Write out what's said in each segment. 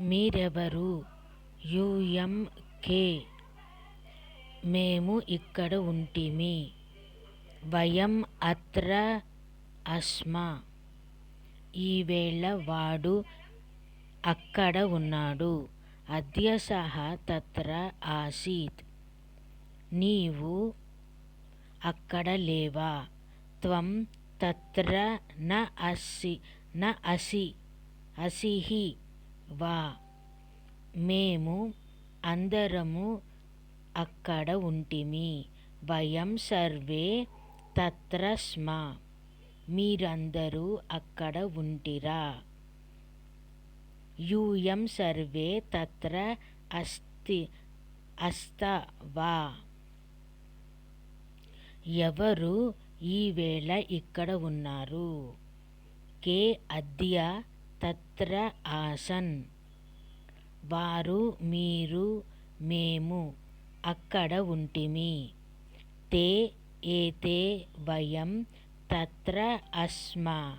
మీరెవరు? యూయం కే? మేము ఇక్కడ ఉంటిమి. వయం అత్ర ఆస్మ. ఈవేళ వాడు అక్కడ ఉన్నాడు. అద్య సః తత్ర ఆసీత్. నీవు అక్కడ లేవా? త్వం తత్ర న అసిహి వా. మేము అందరము అక్కడ ఉంటిమి. వయం సర్వే తత్ర స్మ. మీరందరూ అక్కడ ఉంటిరా? యూయం సర్వే తత్ర అస్త వా. ఎవరు ఈవేళ ఇక్కడ ఉన్నారు? కే అద్య తత్ర ఆసన్. వారు, మీరు, మేము అక్కడ ఉంటిమి. తే ఏతే వయం తత్ర ఆస్మ.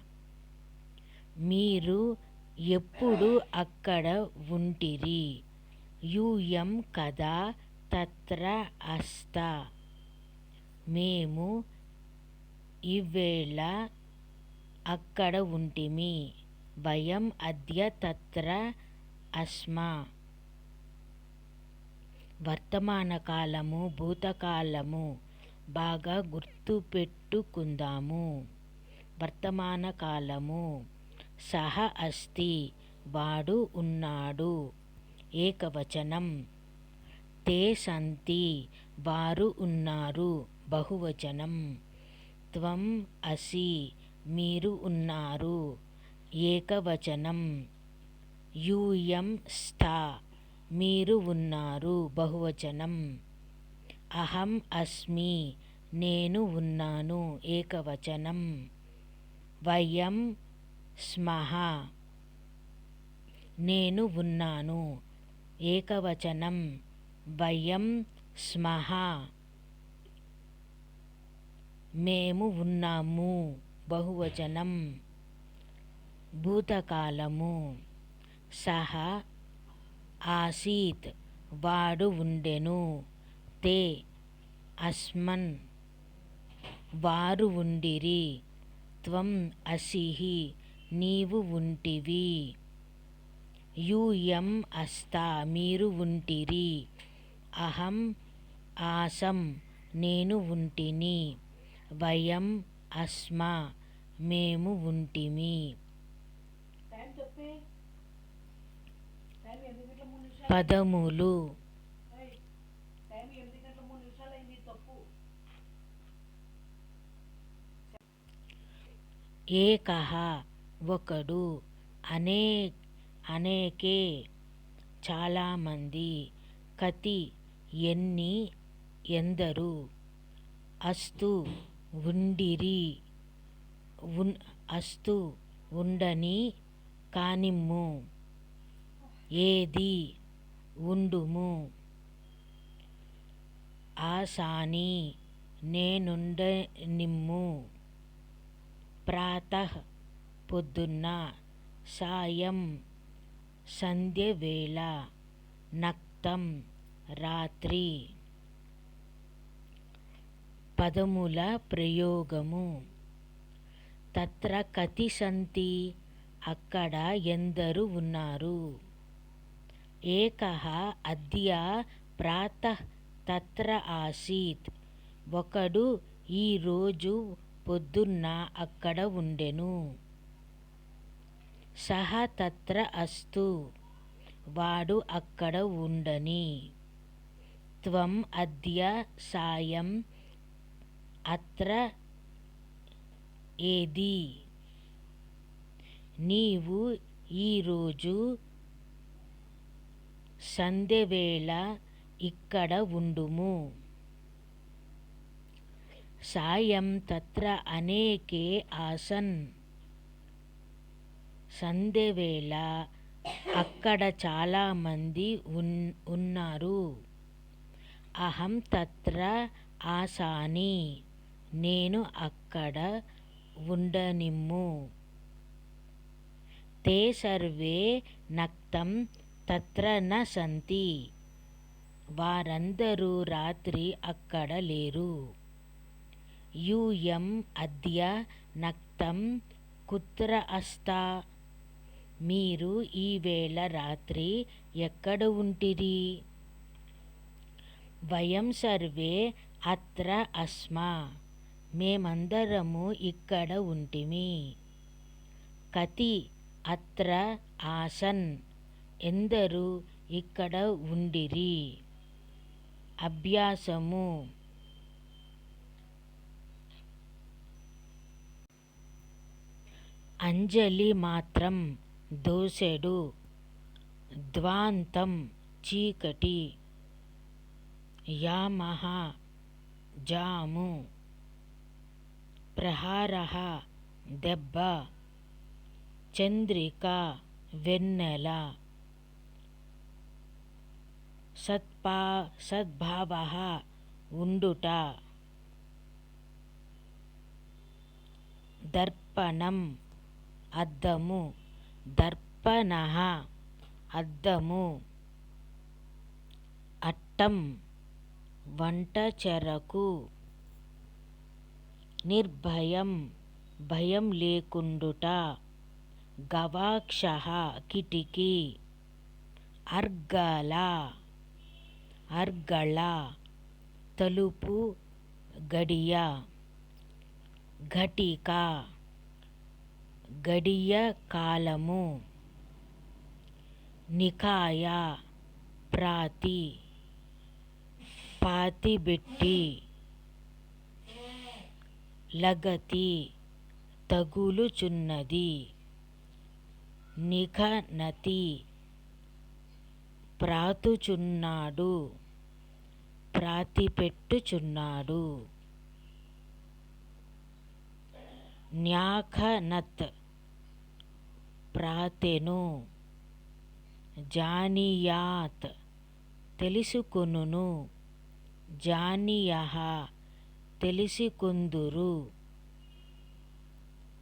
మీరు ఎప్పుడు అక్కడ ఉంటిరి? యూయం కదా తత్ర ఆస్త. మేము ఈవేళ అక్కడ ఉంటిమి. వయం అద్య తత్ర ఆస్మ. వర్తమాన కాలము, భూతకాలము బాగా గుర్తుపెట్టుకుందాము. వర్తమాన కాలము. సః అస్తి. వాడు ఉన్నాడు. ఏకవచనం. తే సంతి. వారు ఉన్నారు. బహువచనం. త్వం అసి. మీరు ఉన్నారు. ఏకవచనం. యూయం స్థ. మీరు ఉన్నారు. బహువచనం. అహం అస్మి. నేను ఉన్నాను. ఏకవచనం. వయం స్మః. నేను ఉన్నాను. ఏకవచనం. వయం స్మః. మేము ఉన్నాము. బహువచనం. భూతకాలము. సః ఆసీత్. వాడు ఉండెను. తే ఆస్మన్. వారు ఉండిరి. త్వం అసిహి. నీవు ఉంటివి. యూయం అస్త. మీరు ఉంటిరి. అహం ఆసం. నేను ఉంటిని. వయం ఆస్మ. మేము ఉంటిమి. పదములు. ఏకః ఒకడు. అనేకే చాలామంది. కతి ఎన్ని, ఎందరు. అస్తు ఉండిరి. అస్తు ఉండని, కానిమ్ము. ఏది ఉండుము. ఆసాని నేనుండనిమ్ము. ప్రాతః పొద్దున్న. సాయం సంధ్యవేళ. నక్తం రాత్రి. పదముల ప్రయోగము. తత్ర కతి సంతి. అక్కడ ఎందరు ఉన్నారు? ఏకః అద్య ప్రాతః తత్ర ఆసీత్. ఒకడు ఈ రోజు పొద్దున్న అక్కడ ఉండెను. సః తత్ర అస్తు. వాడు అక్కడ ఉండని. త్వం అద్య సాయం అత్ర ఏది. నీవు ఈరోజు సంధ్యవేళ ఇక్కడ ఉండుము. సాయం తత్ర అనేకే ఆసన్. సంధ్యవేళ అక్కడ చాలామంది ఉన్నారు. అహం తత్ర ఆసాని. నేను అక్కడ ఉండనిమ్ము. తే సర్వే నక్తం తత్ర న సంతి. వారందరూ రాత్రి అక్కడ లేరు. యూయం అద్య నక్తం కుత్ర అస్తా. మీరు ఈవేళ రాత్రి ఎక్కడ ఉంటిరి? వయం సర్వే అత్ర అస్మా. మేమందరము ఇక్కడ ఉంటిమి. కతి అత్ర ఆసన్. ఎందరు ఇక్కడ ఉండిరి? అభ్యాసము. అంజలి మాత్రం దోసెడు. ధ్వాంతం చీకటి. యామః జాము. ప్రహారః దెబ్బ. చంద్రిక వెన్నెల. సద్భావః ఉండుట. దర్పణం అద్దము. దర్పణః అద్దము. అట్టం వంట చెరకు. నిర్భయం భయం లేకుండుట. గవాక్షః కిటికీ. అర్గళ తలుపు గడియ. ఘటిక గడియ కాలము. నికాయ పాతిబెట్టి. లగతి తగులుచున్నది. నిఘనతి ప్రాతుచున్నాడు ప్రాతిపెట్టుచున్నాడు. న్యాఖనత్ ప్రాతెను. జానీయాత్ తెలుసుకొనును. జానీయః తెలిసికొందురు.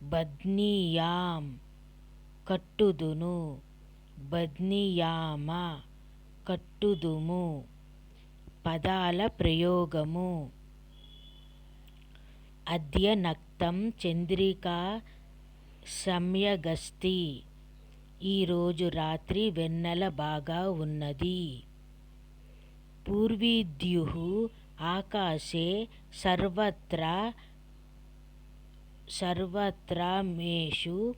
బధ్నీయాం కట్టుదును. బధ్నీయామ కట్టుదుము. పదాల ప్రయోగము. అద్య నక్తం చంద్రికా సమ్యగస్తి. ఈరోజు రాత్రి వెన్నెల బాగా ఉన్నది. పూర్వీద్యుః ఆకాశే సర్వత్రామేషు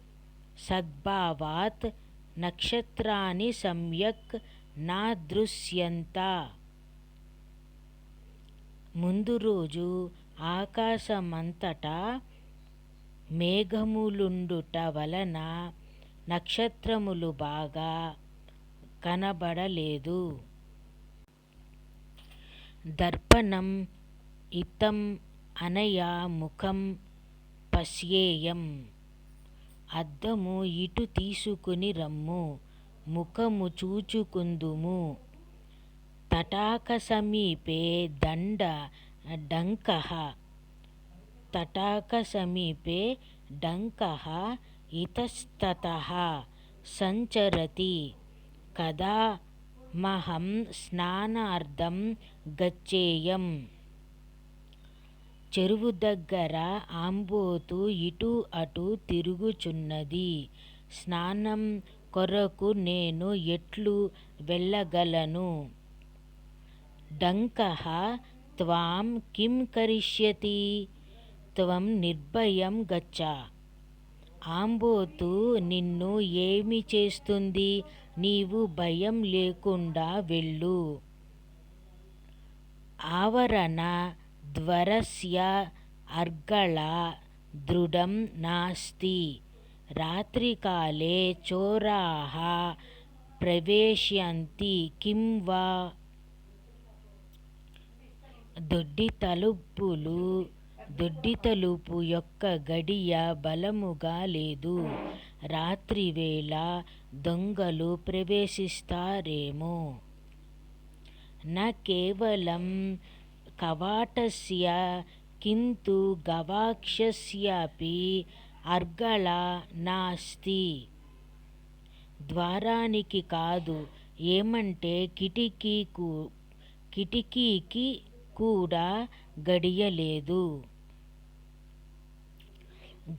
సద్భావాత్ నక్షత్రాణి సమ్యక్ నాదృశ్యంత. ముందు రోజు ఆకాశమంతటా మేఘములుండుట వలన నక్షత్రములు బాగా కనబడలేదు. దర్పణం ఇతం అనయా ముఖం పశ్యేయం. అద్దము ఇటు తీసుకుని రమ్ము, ముఖము చూచుకుందుము. తటాక సమీపే డంకః. తటాక సమీపే డంకః ఇతస్తతః సంచరతి. కదా మహం స్నానార్థం గచ్చేయం. చెరువు దగ్గర ఆంబోతు ఇటు అటు తిరుగుచున్నది. స్నానం కొరకు నేను ఎట్లు వెళ్ళగలను? డంకః త్వాం కిం కరిష్యతి? త్వం నిర్భయం గచ్చ. ఆంబోతు నిన్ను ఏమి చేస్తుంది? నీవు భయం లేకుండా వెళ్ళు. ఆవరణ ద్వారస్య అర్గళ దృఢం నాస్తి. రాత్రికాలే చోరాः ప్రవేశయంతి కిం వా? దొడ్డి తలుపు యొక్క గడియ బలముగా లేదు. రాత్రివేళ దొంగలు ప్రవేశిస్తారేమో. న కేవలం కవాటస్య కింటు గవాక్షస్యాపి అర్గళ నాస్తి. ద్వారానికి కాదు, ఏమంటే కిటికీకి కూడా గడియలేదు.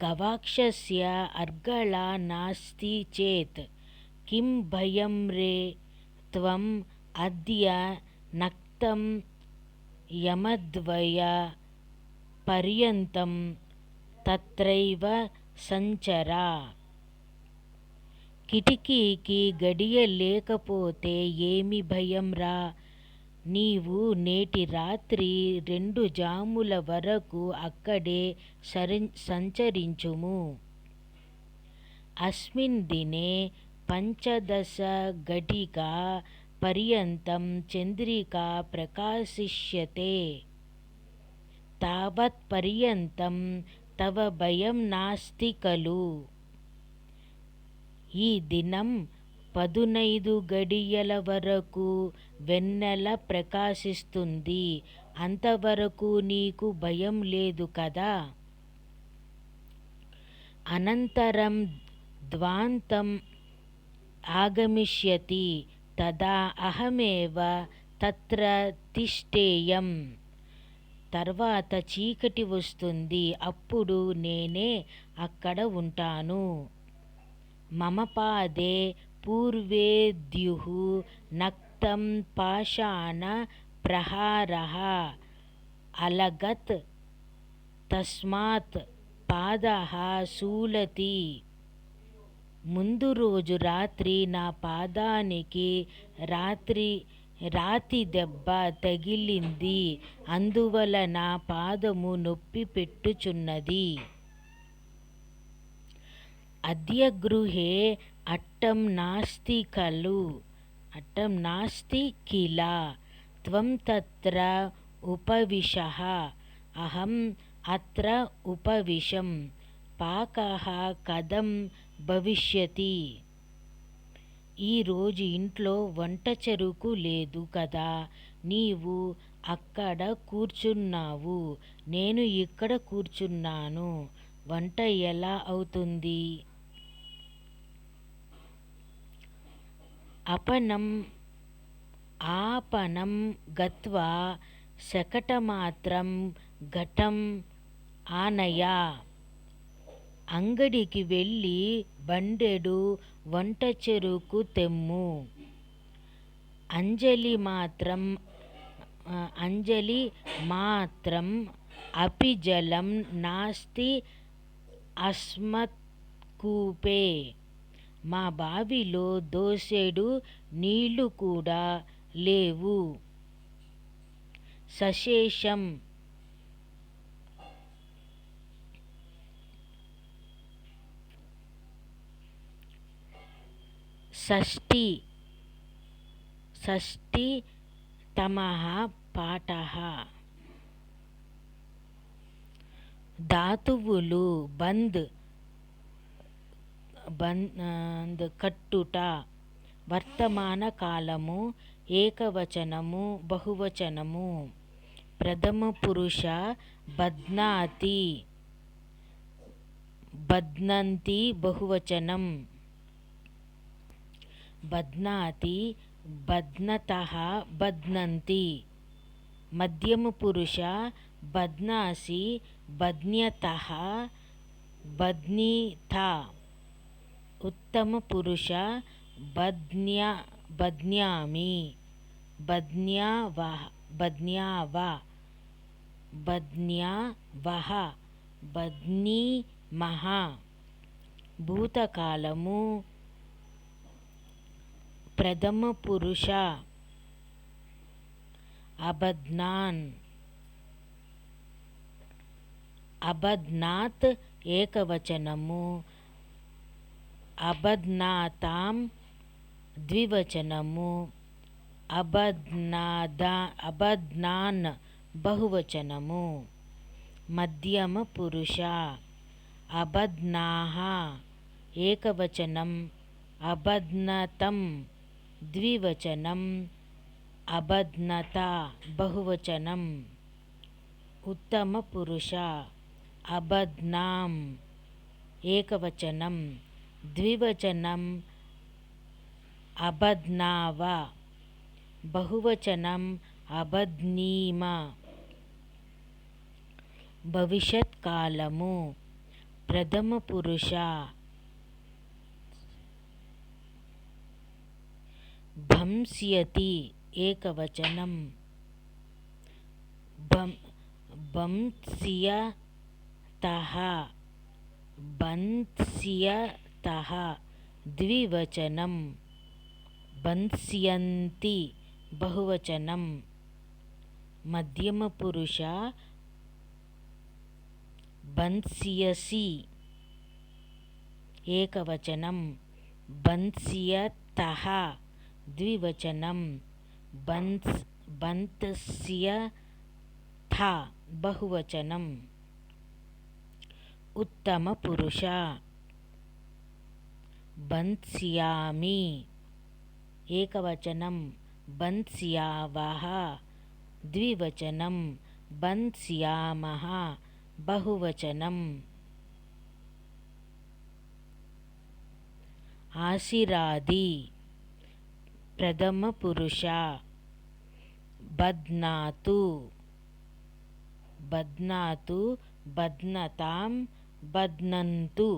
గవాక్షస్య అర్గళా నాస్తి చేత్ కిం భయం రే త్వం అద్య నక్తం యమద్వయ పర్యంతం తత్రైవ సంచరా. కిటికీకి గడియ లేకపోతే ఏమి భయం రా, నీవు నేటి రాత్రి 2 జాముల వరకు అక్కడే సంచరించుము. అస్మిన్ దినే 15 ఘటికా పర్యంతం చంద్రికా ప్రకాశిష్యతే. తావత్ పర్యంతం తవ భయం నాస్తి ఖలు. ఈ దినం 15 గడియల వరకు వెన్నెల ప్రకాశిస్తుంది. అంతవరకు నీకు భయం లేదు కదా. అనంతరం ధ్వాంతం ఆగమిష్యతి తదా అహమేవ తత్ర తిష్టేయం. తర్వాత చీకటి వస్తుంది, అప్పుడు నేనే అక్కడ ఉంటాను. మమ పాదే పూర్వేద్యుః నక్తం పాషాణ ప్రహారః అలగత్ తస్మాత్ పాదః శూలతి. ముందు రోజు రాత్రి నా పాదానికి రాతి దెబ్బ తగిలింది, అందువలన పాదము నొప్పి పెట్టుచున్నది. అద్య గృహే అట్టం నాస్తి కిల త్వం తత్ర ఉపవిశః అహం అత్ర ఉపవిశం. పాకః కథం భవిష్యతి. ఈరోజు ఇంట్లో వంట చెరుకు లేదు కదా, నీవు అక్కడ కూర్చున్నావు, నేను ఇక్కడ కూర్చున్నాను, వంట ఎలా అవుతుంది? आपणं गत्वा शकटमात्रं घटं आनय. అంగడికి వెళ్ళి బండెడు వంట చెరుకు తెమ్ము. అంజలి మాత్రం అపి జలం నాస్తి అస్మత్కూపే. మా బావిలో దోసెడు నీళ్లు కూడా లేవు. సశేషం షష్ఠితమః పాఠః. ధాతువులు బంద్ కట్టుట. వర్తమాన కాలము ఏకవచనము బహువచనము. ప్రథమ పురుష బధ్నాతి బధ్నంతి బహువచనం. బధ్నాతి బధ్నతః బధ్నంతి. మధ్యమ పురుష బధ్నాసి బధ్న్యతః బధ్నిథ. ఉత్తమ పురుష బధ్న్యామి బధ్న్యావః బధ్నీమః. భూతకాలము ప్రథమ పురుష అబధ్నాత్ ఏకవచనము. అబధ్నాతాం ద్వివచనము. అబధ్నాన్ బహువచనము. మధ్యమ పురుష అబధ్నాః ఏకవచనం. అబధ్నతం ద్వివచనం. అబధ్నత బహువచనం. ఉత్తమ పురుష అబధ్నాం ఏకవచనం. ద్వివచనం అబధ్నావ బహువచనం అబధ్నీమ భవిష్యత్ కాలము ప్రథమ పురుష భంస్యతి ఏకవచనం భంస్యతః భంస్యతః ద్వివచనం భంస్యంతి బహువచనం మధ్యమ పురుష భంస్యసి ఏకవచనం భంస్యతః ద్వివచనం భంత్స్యథ బహువచనం ఉత్తమ పురుష భంత్స్యామి ఏకవచనం భంత్స్యావః ద్వివచనం భంత్స్యామః బహువచనం ఆశిరాది ప్రథమ పురుష బధ్నాతు బధ్నాతు బధ్నతాం బధ్నంతు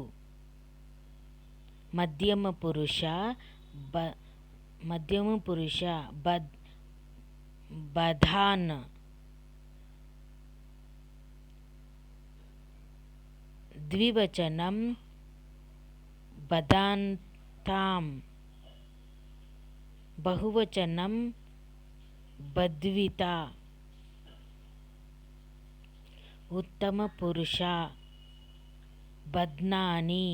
మధ్యమ పురుష బధాన్ ద్వివచనం బధాంతాం బహువచనం బద్విత ఉత్తమ పురుష బధ్నాని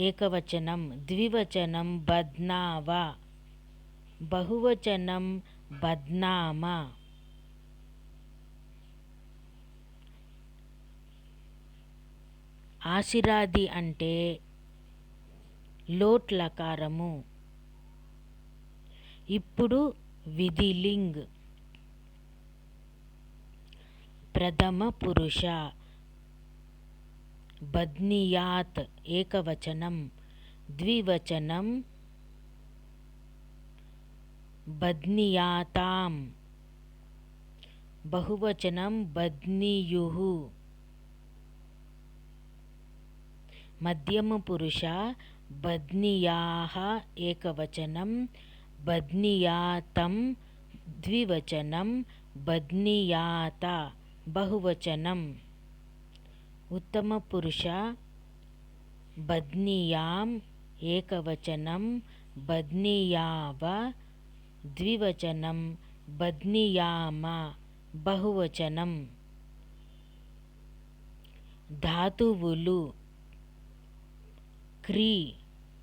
ఏకవచనం ద్వివచనం బధ్నావ బహువచనం బధ్నామ ఆశిరాది అంటే లోట్ లకారము. ఇప్పుడు విధిలింగ్ ప్రథమ పురుష బధ్నియాత్ ఏకవచనం ద్వివచనం బధ్నియాతాం బహువచనం బధ్నియుః మధ్యమ పురుష బధ్నియాః ఏకవచనం బధ్నియాతం ద్వివచనం బధ్నియాత బహువచనం ఉత్తమ పురుష బధ్నియాం ఏకవచనం బధ్నియావ ద్వివచనం బధ్నియామ బహువచనం ధాతువులు క్రీ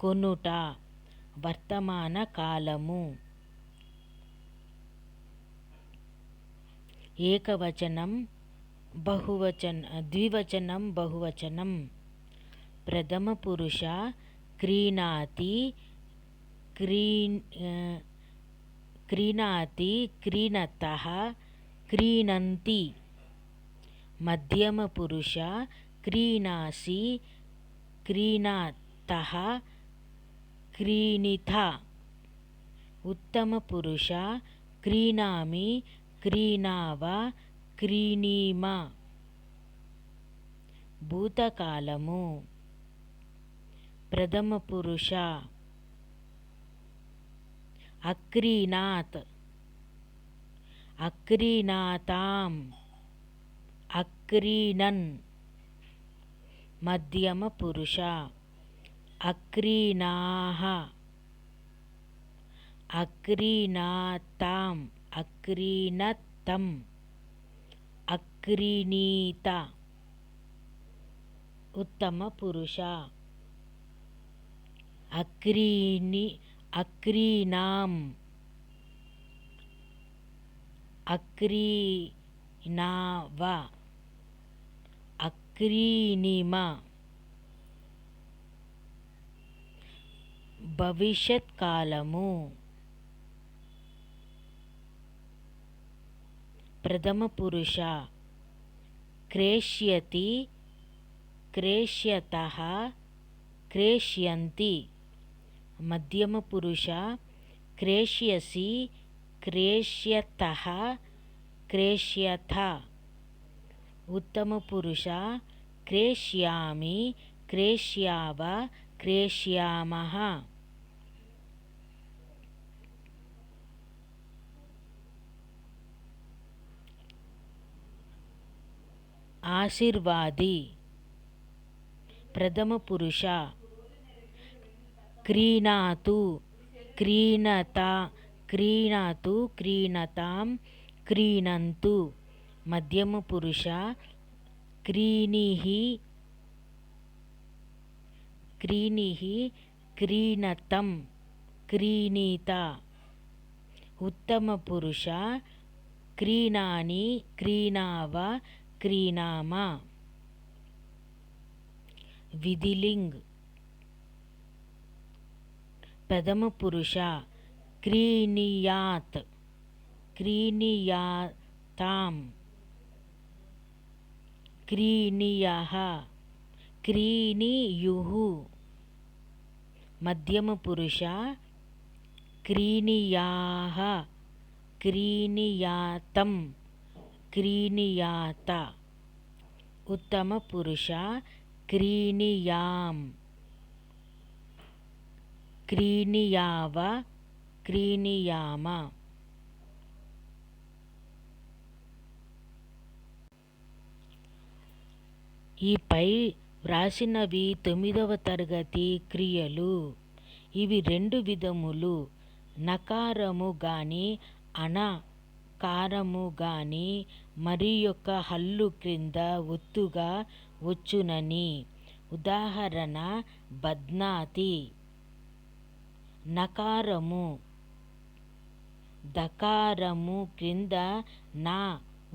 కొనుట వర్తమాన కాలము ఏకవచనం ద్వివచనం బహువచనం ప్రథమ పురుష క్రీణాతి క్రీణాతి క్రీణతః క్రీణంతి మధ్యమ పురుష క్రీణాసి క్రీణాతః క్రీణిత ఉత్తమ పురుష క్రీణామి క్రీణావ క్రీణీమ భూతకాలము ప్రథమ పురుష అక్రీణాత్ అక్రీణాతాం అక్రీణన్ మధ్యమ పురుష అక్రీణాః అక్రీణాతాం అక్రీణతం అక్రీణీత ఉత్తమ పురుష అక్రీణాం అక్రీణావ అక్రీణిమ భవిష్యత్ కాలము ప్రథమ పురుష క్రేష్యతి క్రేష్యంతి మధ్యమ పురుష క్రేష్యసి క్రేష్యతః క్రేష్యథ. ఉత్తమ పురుష క్రేష్యామి క్రేష్యావ క్రేష్యామః. ఆశీర్వాది ప్రథమ పురుష క్రీణాతు క్రీణత క్రీణాతు క్రీణతాం క్రీణంతు. మధ్యమ పురుష క్రీణీః క్రీణీః క్రీణతం క్రీణీత. ఉత్తమ పురుష క్రీణాని క్రీణావ క్రీణామ. విధిలింగ్ ప్రథమ పురుష క్రీణీయాత్ క్రీణీయాతాం క్రీణీయః క్రీణీయుః. మధ్యమ పురుష క్రీణీయాః క్రీణీయాతం క్రీణీయాత. ఉత్తమ పురుష క్రీణీయాం క్రీణీయావ క్రీణీయామ. ఈ పై వ్రాసినవి 9వ తరగతి క్రియలు. ఇవి 2 విధములు. నకారము గాని అనకారము గాని మరి యొక్క హల్లు క్రింద ఒత్తుగా వచ్చునని. ఉదాహరణ బధ్నాతి నకారము, దకారము క్రింద నా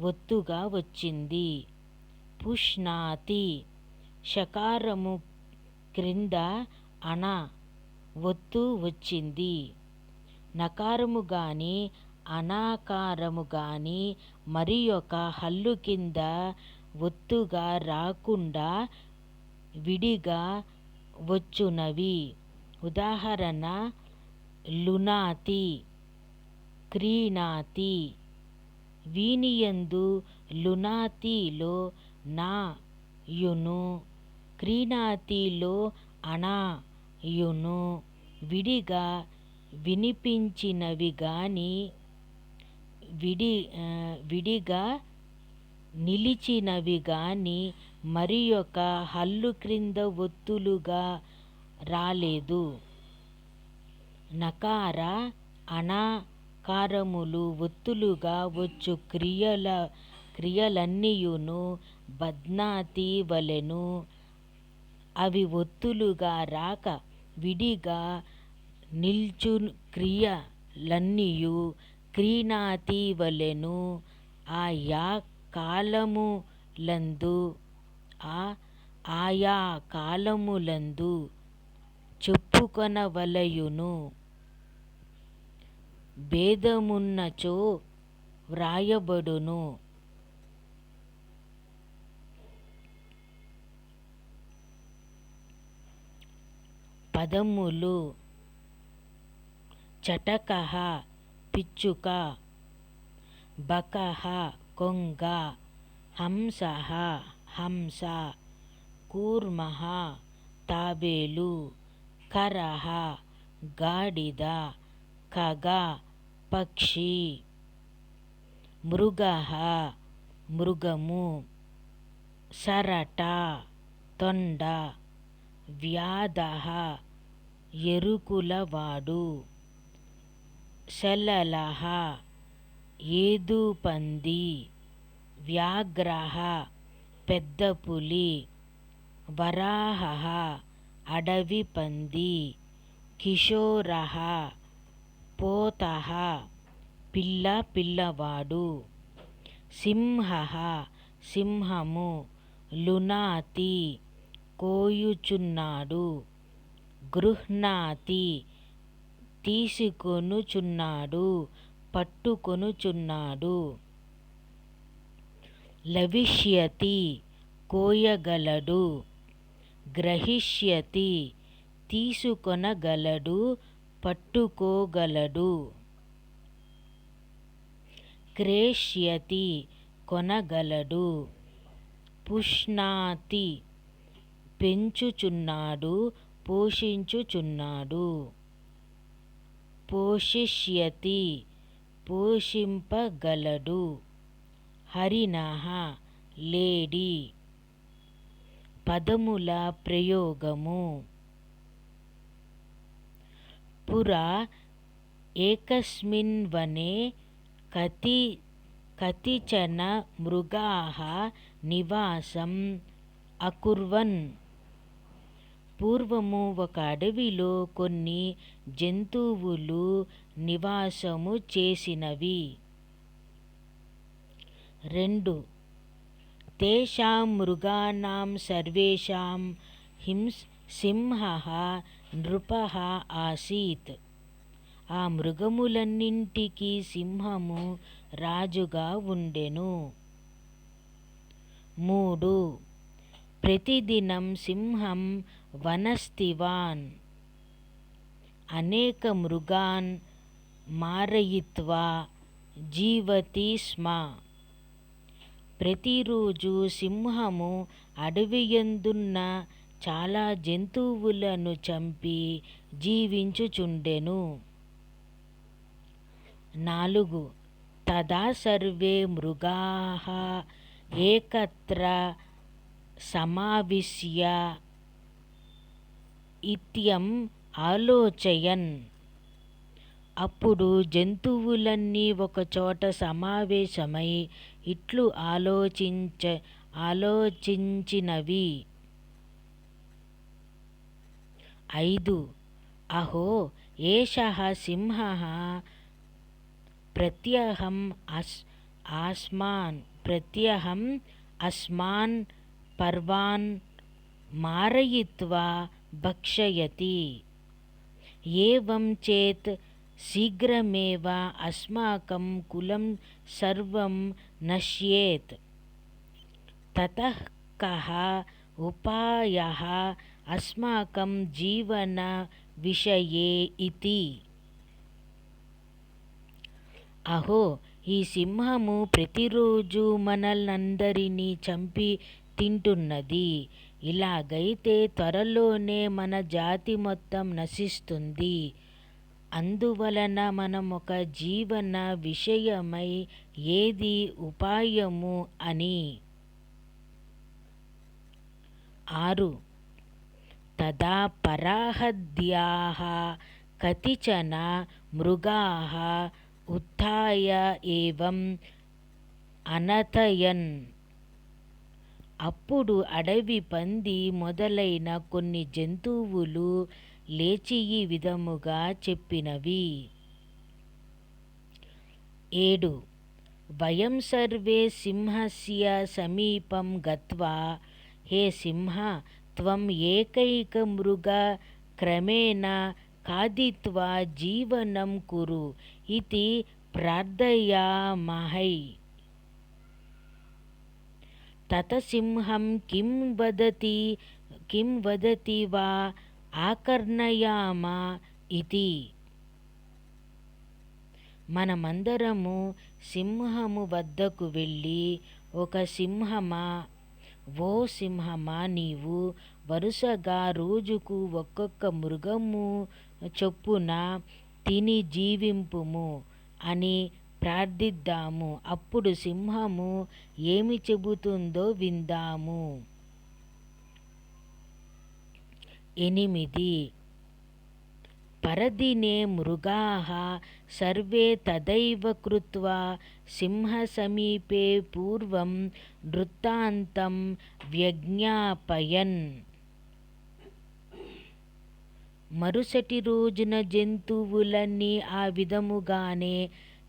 ఒత్తుగా వచ్చింది. పుష్ణాతి షకారము క్రింద అన ఒత్తు వచ్చింది. నకారము గాని అనాకారము గాని మరి ఒక హల్లు కింద ఒత్తుగా రాకుండా విడిగా వచ్చునవి. ఉదాహరణ లునాతి క్రీణాతి. వీనియందు లునాతిలో నా యును క్రీణాతిలో అనా యును విడిగా వినిపించినవి గాని విడిగా నిలిచినవి గాని మరి ఒక హల్లు క్రింద ఒత్తులుగా రాలేదు. నకార అనాకారములు ఒత్తులుగా వచ్చు క్రియలన్నీయును బధ్నాతి వలెను. అవి ఒత్తులుగా రాక విడిగా నిల్చు క్రియలన్నీయు క్రీణాతి వలెను. ఆయా కాలములందు చెప్పుకొనవలయును. భేదమున్నచో వ్రాయబడును. పదములు చటకః పిచ్చుక, బకః కొంగ, హంసః హంస, కూర్మః తాబేలు, కరః గాడిద, ఖగ పక్షి, మృగః మృగము, సరట తొండ, వ్యాధః ఎరుకులవాడు, శలలః ఏదుపంది, వ్యాఘ్రః పెద్ద పులి, వరాహః అడవి పంది, కిశోరః పోతః పిల్లవాడు, సింహః సింహము, లునాతి కోయుచున్నాడు, గృహ్ణాతి తీసుకొనుచున్నాడు పట్టుకొనుచున్నాడు, లవిష్యతి కోయగలడు, గ్రహిష్యతి తీసుకొనగలడు, పట్టుకోగలడు. క్రేష్యతి కొనగలడు. పుష్ణాతి పెంచుచున్నాడు, పోషించుచున్నాడు. పోషిష్యతి పోషింపగలడు. హరిణః లేడి. పదముల ప్రయోగము. పురా ఏకస్మిన్ వనే కతిచన మృగాః నివాసం అకుర్వన్. పూర్వము ఒక అడవిలో కొన్ని జంతువులు నివాసము చేసినవి. 2 తేషాం మృగాణాం సర్వేషాం సింహః నృపః ఆసీత్. ఆ మృగములన్నింటికీ సింహము రాజుగా ఉండెను. 3 ప్రతిదినం సింహం వనస్థివాన్ అనేక మృగాన్ మారయిత్వా జీవతి స్మ. ప్రతిరోజు సింహము అడవియందున్న చాలా జంతువులను చంపి జీవించుచుండెను. 4 తదా సర్వే మృగాః ఏకత్ర సమావిశ్య ఇత్యం ఆలోచయన్. అప్పుడు జంతువులన్నీ ఒకచోట సమావేశమై ఇట్లు ఆలోచించినవి. 5 అహో ఏషః సింహః ప్రత్యహం అస్మాన్ పర్వాన్ మారయిత్వా భక్షయతి. ఏవం చేత్ శీఘ్రమేవ అస్మాకం కులం సర్వం నశ్యేత్. తతః కః ఉపాయః అస్మాకం జీవన విషయే ఇతి. అహో ఈ సింహము ప్రతిరోజు మనల్నందరినీ చంపి తింటున్నది. ఇలాగైతే త్వరలోనే మన జాతి మొత్తం నశిస్తుంది. అందువలన మనం ఒక జీవన విషయమై ఏది ఉపాయము అని. 6 తదా పరాహద్యాః కతిచన మృగాః ఉత్థాయ ఏవం అనతయన్. అప్పుడు అడవి పంది మొదలైన కొన్ని జంతువులు లేచి ఈ విధముగా చెప్పినవి. 7 వయం సర్వే సింహస్య సమీపం గత్వా హే సింహ త్వం ఏకైక మృగ క్రమేణ ఖాదిత్వా జీవనం కురు ఇతి ప్రార్థయామహై. తత సింహం కిం వదతి వా ఆకర్ణయామ ఇతి. మనమందరము సింహము వద్దకు వెళ్ళి, ఒక సింహమా, ఓ సింహమా, నీవు వరుసగా రోజుకు ఒక్కొక్క మృగము చొప్పున తిని జీవింపుము అని ప్రార్థిద్దాము. అప్పుడు సింహము ఏమి చెబుతుందో విందాము. 8 పరదినే మృగాః సర్వే తదైవ కృత్వా సింహసమీపే పూర్వం వృత్తాంతం వ్యజ్ఞాపయన్. మరుసటి రోజున జంతువులన్నీ ఆ విధముగానే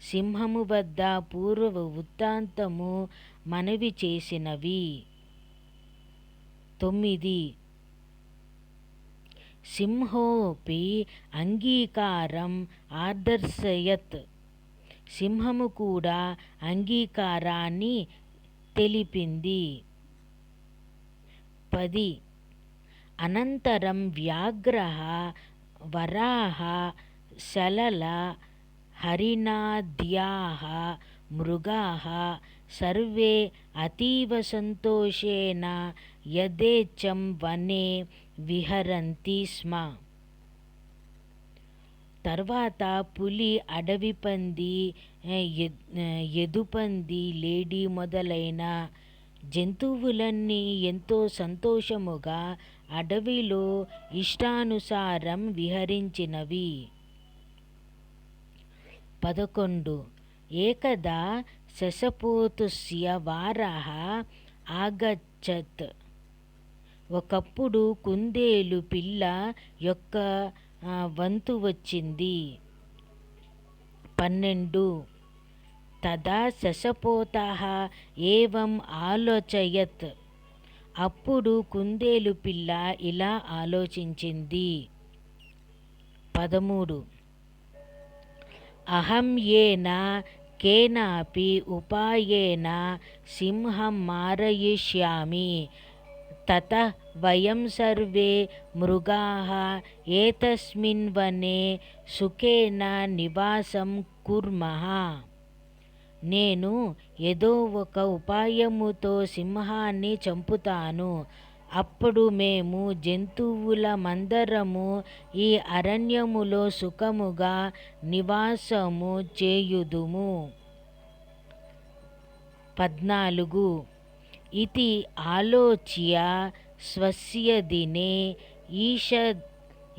సింహము వద్ద పూర్వ వృత్తాంతము మనవి చేసినవి. 9 సింహోపి అంగీకారం ఆదర్శయత్. సింహము కూడా అంగీకారాన్ని తెలిపింది. 10 అనంతరం వ్యాఘ్రः వరాహ సలల హరిణాద్యాः మృగాः సర్వే అతీవ సంతోషేణ యథేచ్ఛం వనే విహరంతి స్మ. తర్వాత పులి, అడవి పంది, ఎదుపంది, లేడి మొదలైన జంతువులన్నీ ఎంతో సంతోషముగా అడవిలో ఇష్టానుసారం విహరించినవి. 11. ఏకదా శశపోతుస్య వారః ఆగచ్చత్. ఒకప్పుడు కుందేలు పిల్ల యొక్క వంతు వచ్చింది. 12. తదా శశపోతః ఏవం ఆలోచయత్. అప్పుడు కుందేలు పిల్ల ఇలా ఆలోచించింది. 13. అహం యేన కేనాపి ఉపాయేన సింహం మారయిష్యామి తతః వయం సర్వే మృగాః ఏతస్మిన్ వనే సుఖేన నివాసం కుర్మః. నేను ఏదో ఒక ఉపాయముతో సింహాన్ని చంపుతాను. అప్పుడు మేము జంతువులమందరము ఈ అరణ్యములో సుఖముగా నివాసము చేయుదుము. 14. ఇతి ఆలోచ్య స్వస్య దినే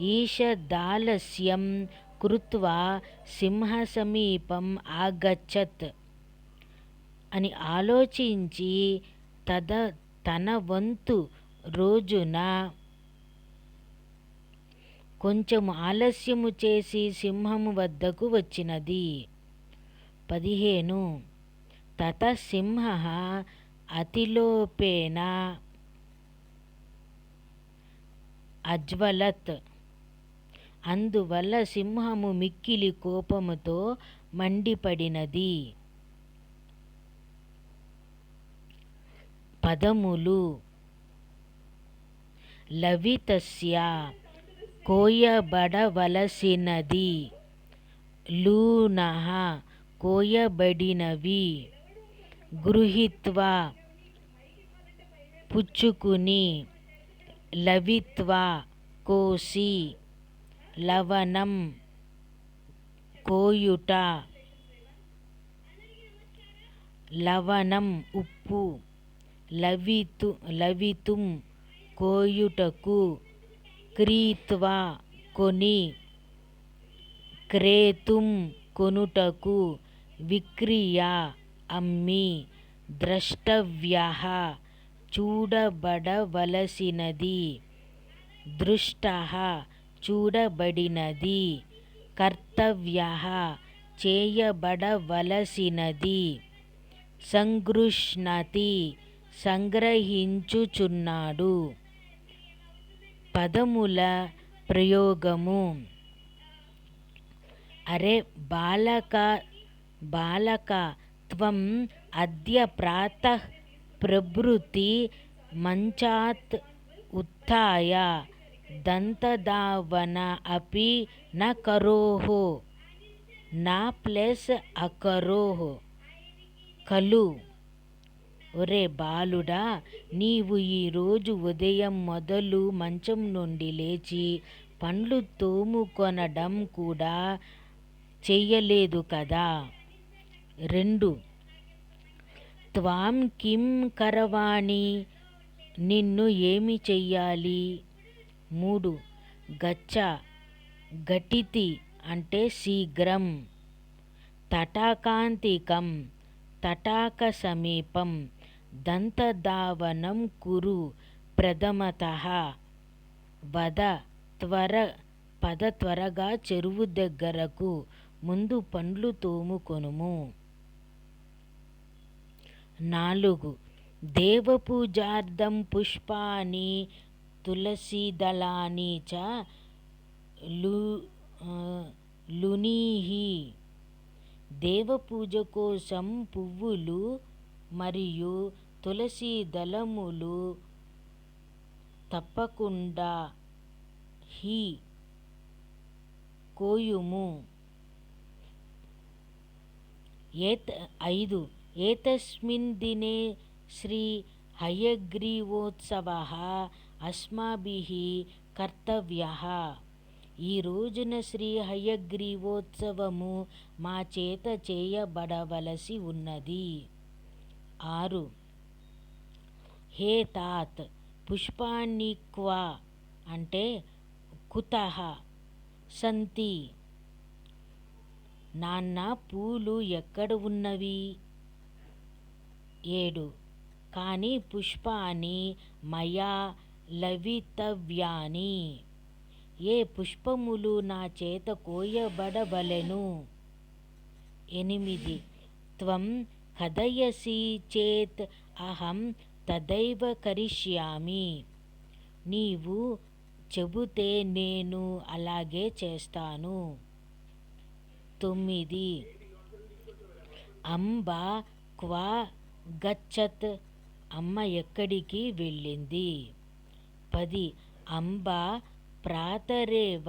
ఈషదాలస్యం కృత్వా సింహసమీపం ఆగచ్చత్. అని ఆలోచించి తన వంతు రోజున కొంచెం ఆలస్యము చేసి సింహము వద్దకు వచ్చినది. 15. తతః సింహః అతిలోభేన అజ్వలత్. అందువల్ల సింహము మిక్కిలి కోపముతో మండిపడినది. పదములు. లవితస్య కోయబడవలసినది. లూనః కోయబడినవి. గృహీత్వా పుచ్చుకుని. లవిత్వా కోసి. లవణం కోయుట. లవణం ఉప్పు. లవితుం కోయుటకు. క్రీత్వా కొని. క్రేతుం కొనుటకు. విక్రీయ అమ్మి. ద్రష్టవ్యః చూడబడవలసినది. దృష్టః చూడబడినది. కర్తవ్యః చేయబడవలసినది. సంగృహ్ణాతి సంగ్రహించుచున్నాడు. పదముల ప్రయోగము. అరే బాలక త్వం అద్య ప్రాతః ప్రభృతి మంచాత్ ఉత్థాయ దంతధావన అపి న కరోః. నా ప్లస్ అకరోః ఖలు. ఒరే బాలుడా, నీవు ఈరోజు ఉదయం మొదలు మంచం నుండి లేచి పండ్లు తోముకొనడం కూడా చెయ్యలేదు కదా. 2. త్వాం కిం కరవాణి. నిన్ను ఏమి చెయ్యాలి. 3. గచ్చ ఘటితి అంటే శీఘ్రం. తటాకాంతికం తటాక సమీపం. దంతధావనం కురు ప్రథమతః. పద త్వరగా చెరువు దగ్గరకు. ముందు పండ్లు తోముకొనుము. 4. దేవపూజార్థం పుష్పాని తులసీదళాని చ లునీః. దేవపూజ కోసం పువ్వులు మరియు తులసీ దళములు తప్పకుండా హి కోయుము. 5 ఏతస్మిన్ దినే శ్రీ హయగ్రీవోత్సవః అస్మాభిః కర్తవ్యః. ఈ రోజున శ్రీ హయగ్రీవోత్సవము మా చేత చేయబడవలసి ఉన్నది. 6 హే తాత్ పుష్పాణి క్వ అంటే కుతః సంతి. నాన్న పూలు ఎక్కడ ఉన్నవి? 7 కానీ పుష్పాని మయా లవితవ్యాని. ఏ పుష్పములు నా చేత కోయబడవలెను? 8 త్వం కథయసి చేత్ అహం తదైవ కరిష్యామి. నీవు చెబితే నేను అలాగే చేస్తాను. 9 అంబ క్వ గచ్చత్. అమ్మ ఎక్కడికి వెళ్ళింది? 10 అంబ ప్రాతరేవ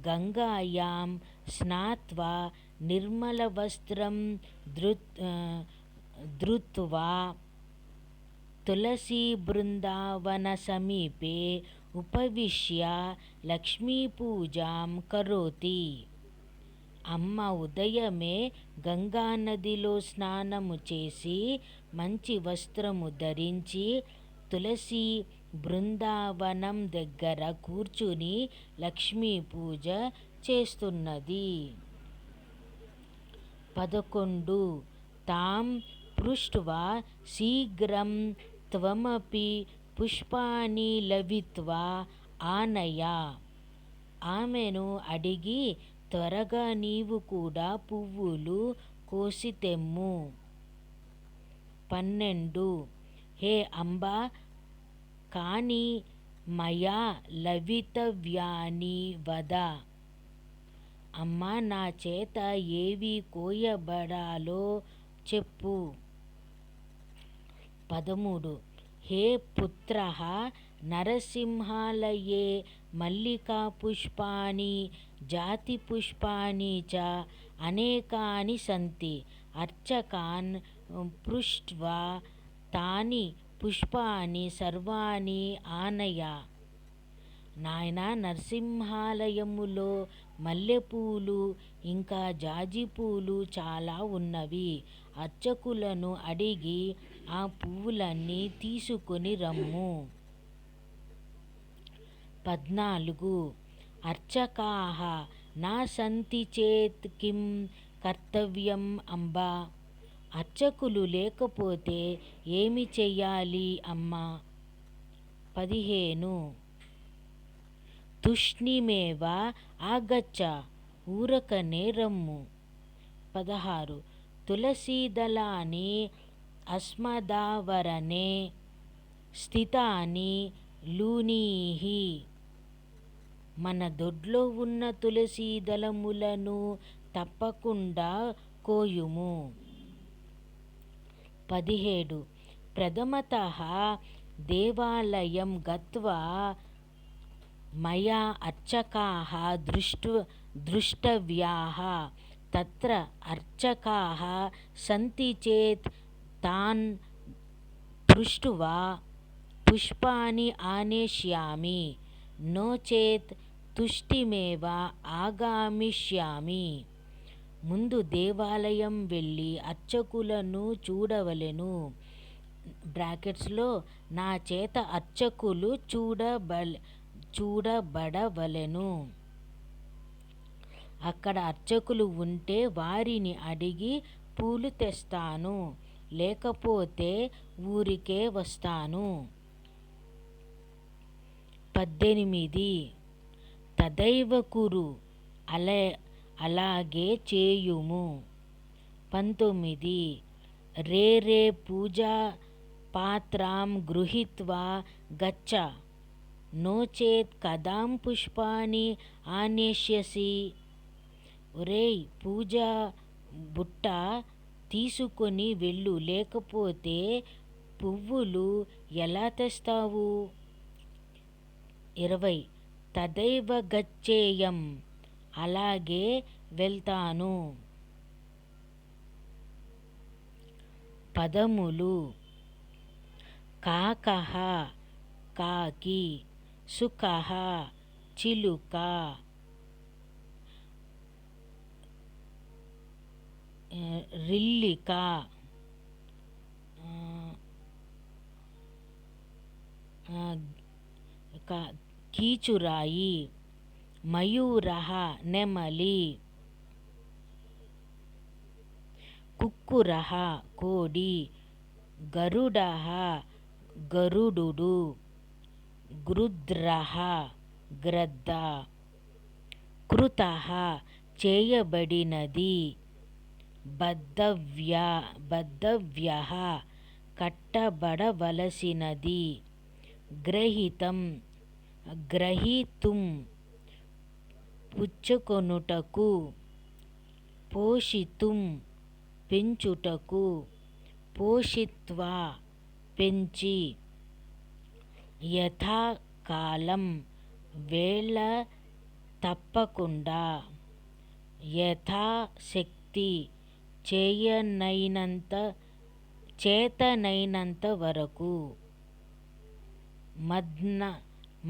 గంగాయాం స్నాత్వా నిర్మలవస్త్రం ధృత్వా తులసీబృందావనసమీపే ఉపవిశ్య లక్ష్మీపూజాం కరోతి. అమ్మ ఉదయమే గంగానదిలో స్నానము చేసి మంచి వస్త్రము ధరించి తులసి బృందావనం దగ్గర కూర్చుని లక్ష్మీ పూజ చేస్తున్నది. 11 తాం పృష్ట్వా శీఘ్రం త్వమపి పుష్పాని లభిత్వా ఆనయ. ఆమెను అడిగి త్వరగా నీవు కూడా పువ్వులు కోసి తెమ్ము. 12 హే అంబా కాని మయా లభితవ్యాని వద. అమ్మా నా చేత ఏవి కోయబడాలో చెప్పు. 13 హే పుత్రః నరసింహాలయే మల్లికా పుష్పాని జాతి పుష్పాని చ అనేకాని సంతి. అర్చకాన్ పృష్ట్వా తాని పుష్పాని సర్వాణి ఆనయ. నాయనా నరసింహాలయములో మల్లెపూలు ఇంకా జాజిపూలు చాలా ఉన్నవి. అర్చకులను అడిగి ఆ పువ్వులన్నీ తీసుకొని రమ్ము. 14 అర్చకాః నా సంతి చేత్ కిం కర్తవ్యం అంబా. అర్చకులు లేకపోతే ఏమి చెయ్యాలి అమ్మా? 15 తూష్ణీమేవ ఆగచ్చ. ఊరకనే రమ్ము. 16 తులసీదళాని అస్మదావరణే స్థితాని లూనీః. మన దొడ్లో ఉన్న తులసీ దళములను తప్పకుండా కోయుము. 17 ప్రథమతః దేవాలయం గత్వా మయా అర్చకాః ద్రష్టవ్యాః. తత్ర అర్చకాః సంతి చేత్ తాన్ పృష్ట్వా పుష్పాని ఆనేష్యామి. నో చేత్ తుష్టిమేవ ఆగమిష్యామి. ముందు దేవాలయం వెళ్ళి అర్చకులను చూడవలెను. బ్రాకెట్స్లో నా చేత అర్చకులు చూడబడవలెను. అక్కడ అర్చకులు ఉంటే వారిని అడిగి పూలు తెస్తాను, లేకపోతే ఊరికే వస్తాను. 18 తదైవ కురు. అలాగే చేయుము. 19 రే రే పూజా పాత్రాం గృహీత్వా గచ్చ. నో చేత్ కదాం పుష్పాని ఆనేష్యసి. ఒరేయ్ పూజా బుట్ట తీసుకొని వెళ్ళు, లేకపోతే పువ్వులు ఎలా తెస్తావు? 20 తదైవ గచ్చేయం, అలాగే వెళ్తాను. పదములు: కాకః కాకి, సుఖః చిలుక, రిల్లిక, కీచురాయి, మయూరః నెమలి, కుక్కురః కోడి, గరుడః గరుడు, గృధ్రః గ్రద్ద, కృతః చేయబడినది, బద్ధవ్యః కట్టబడవలసినది, గ్రహీతం గ్రహీతుం పుచ్చుకొనుటకు, పోషితుం పెంచుటకు, పోషిత్వా పెంచి, యథాకాలం వేళ తప్పకుండా, యథాశక్తి చేతనైనంత వరకు,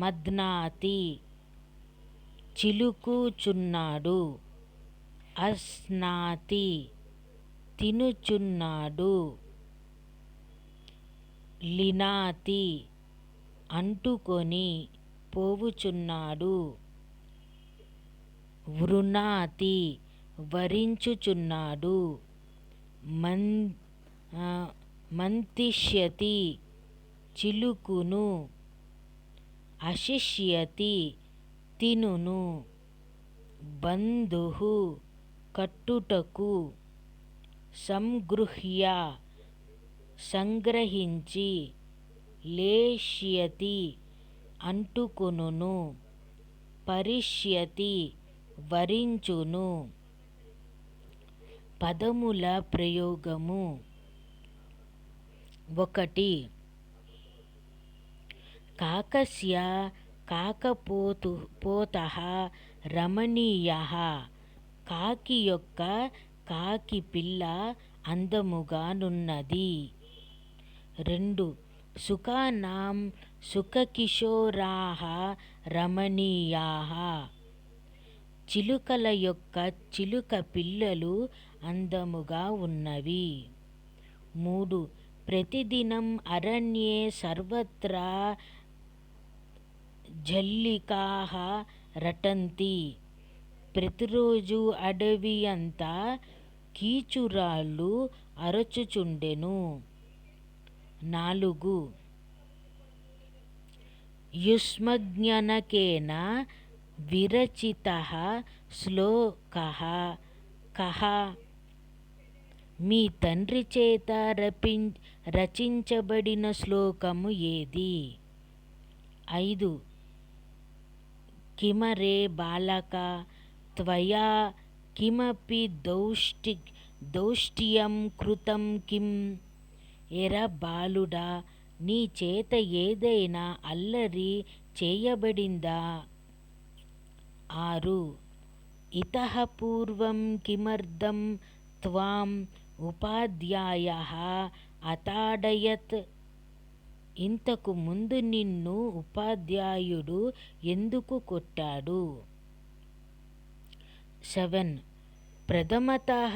మధ్నాతి చిలుకుచున్నాడు, అశ్నాతి తినుచున్నాడు, లినాతి అంటుకొని పోవుచున్నాడు, వృణాతి వరించుచున్నాడు, మంతిష్యతి చిలుకును, అశిష్యతి తినును, బంధుః కట్టుటకు, సంగృహ్య సంగ్రహించి, లేష్యతి అంటుకొనును, పరిష్యతి వరించును. పదముల ప్రయోగము: 1 కాకస్య కాకపోతః రమణీయః, కాకి యొక్క కాకి పిల్ల అందముగానున్నది. 2 సుఖానాం సుఖకిశోరాః రమణీయాః, చిలుకల యొక్క చిలుక పిల్లలు అందముగా ఉన్నవి. 3 ప్రతిదినం అరణ్యే సర్వత్రా ఝల్లికాః రటంతి, ప్రతిరోజు అడవి అంతా కీచురాళ్ళు అరచుచుండెను. 4 యుష్మజ్ఞనకేన విరచితః శ్లోకః కః, మీ తండ్రి చేత రచించబడిన శ్లోకము ఏది? 5 కిమరే బాలక త్వయా కిమపి దౌష్ట్యం కృతం కిం, ఎరా బాలుడా, నీ చేత ఏదైనా అల్లరి చేయబడిందా? 6 ఇతః పూర్వం కిమర్థం త్వాం ఉపాధ్యాయః అతాడయత్, ఇంతకు ముందు నిన్ను ఉపాధ్యాయుడు ఎందుకు కొట్టాడు? 7 ప్రథమతః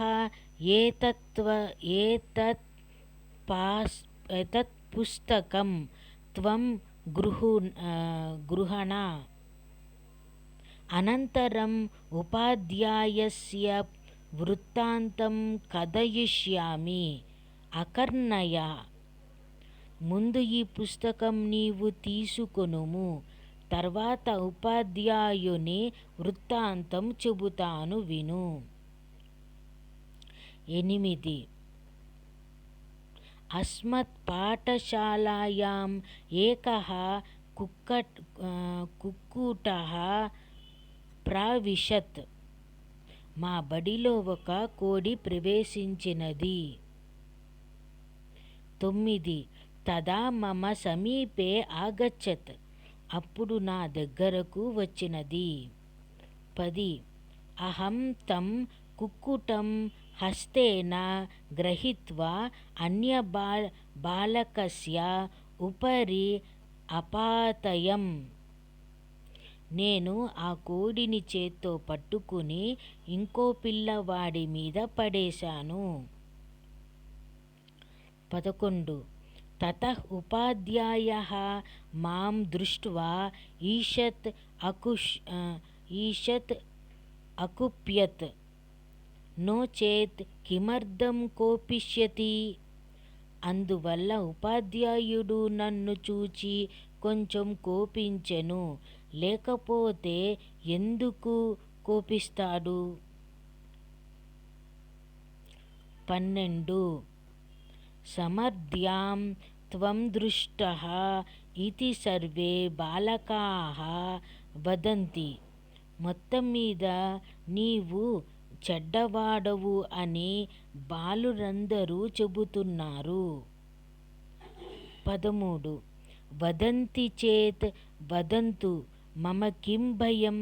ఏతత్ పుస్తకం త్వం గృహణ, అనంతరం ఉపాధ్యాయస్య వృత్తాంతం కథయిష్యామి అకర్ణయ, ముందు ఈ పుస్తకం నీవు తీసుకొనుము, తర్వాత ఉపాధ్యాయుని వృత్తాంతం చెబుతాను విను. 8 అస్మత్ పాఠశాలాయాం ఏకః కుక్కుటః ప్రావిశత్, మా బడిలో ఒక కోడి ప్రవేశించినది. 9 తదా మమ సమీపే ఆగచ్చత్, అప్పుడు నా దగ్గరకు వచ్చినది. 10. అహం తం కుక్కుటం హస్తేన గృహీత్వా బాలకస్య ఉపరి అపాతయం. నేను ఆ కోడిని చేత్తో పట్టుకుని ఇంకో పిల్లవాడి మీద పడేశాను. 11. తతః ఉపాధ్యాయః మాం దృష్ట్వా ఈషత్ అకుప్యత్. నో చేత్ కిమర్థం కోపిష్యతి. అందువల్ల ఉపాధ్యాయుడు నన్ను చూచి కొంచెం కోపించెను, లేకపోతే ఎందుకు కోపిస్తాడు? 12. సమర్థ్యాం త్వం దృష్టః ఇతి సర్వే బాలకాః వదంతి. మొత్తం మీద నీవు చెడ్డవాడవు అని బాలురందరూ చెబుతున్నారు. 13. వదంతి చేత్ వదంతు మమ కిం భయం.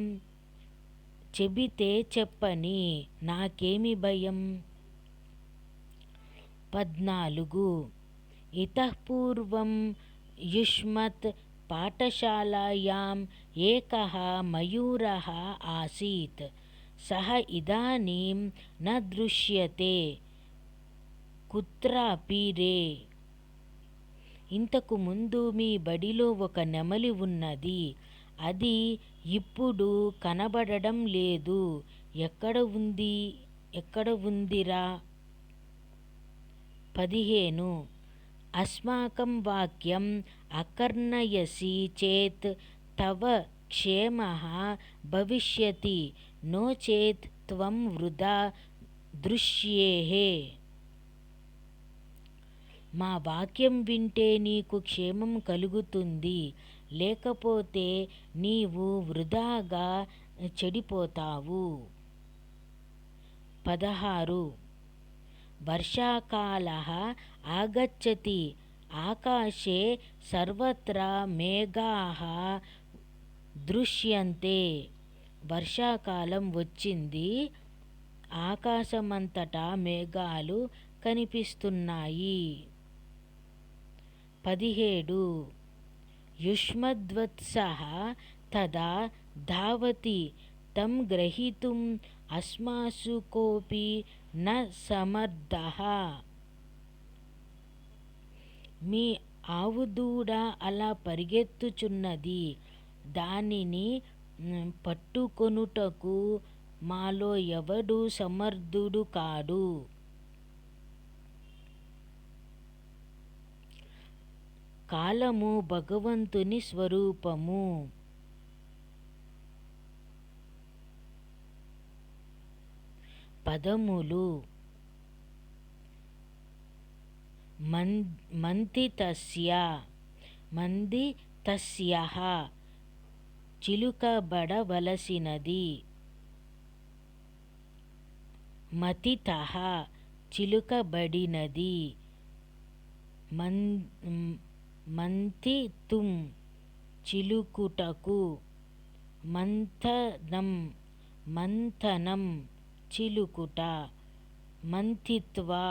చెబితే చెప్పని, నాకేమి భయం. 14. ఇతః పూర్వం యుష్మత్ పాఠశాలాయాం ఏకః మయూరः ఆసీత్. సః ఇదానీం న దృశ్యతే కుత్రాపి రే. ఇంతకు ముందు మీ బడిలో ఒక నెమలి ఉన్నది. అది ఇప్పుడు కనబడడం లేదు. ఎక్కడ ఉందిరా? 15. అస్మాకం వాక్యం అకర్ణయసి చేత్ తవ క్షేమః భవిష్యతి, నో చేత్ త్వం వృథా దృశ్యేః. మా వాక్యం వింటే నీకు క్షేమం కలుగుతుంది, లేకపోతే నీవు వృథాగా చెడిపోతావు. 16. వర్షాకాలః ఆగచ్చతి, ఆకాశే సర్వత్రా మేఘాః దృశ్యంతే. వర్షాకాలం వచ్చింది, ఆకాశమంతటా మేఘాలు కనిపిస్తున్నాయి. 17. యుష్మద్వత్సః తదా ధావతి తం గ్రహీతుం అస్మాసు కోపి న సమర్థః. మీ ఆవు దూడ అలా పరిగెత్తుచున్నది, దానిని పట్టుకొనుటకు మాలో ఎవడూ సమర్థుడు కాడు. కాలము భగవంతుని స్వరూపము. పదములు. మందితస్యః చిలుకబడవలసినది. మతితః చిలుకబడినది. మంతితుం చిలుకుటకు. మంథనం చిలుకుట. మంతిత్వా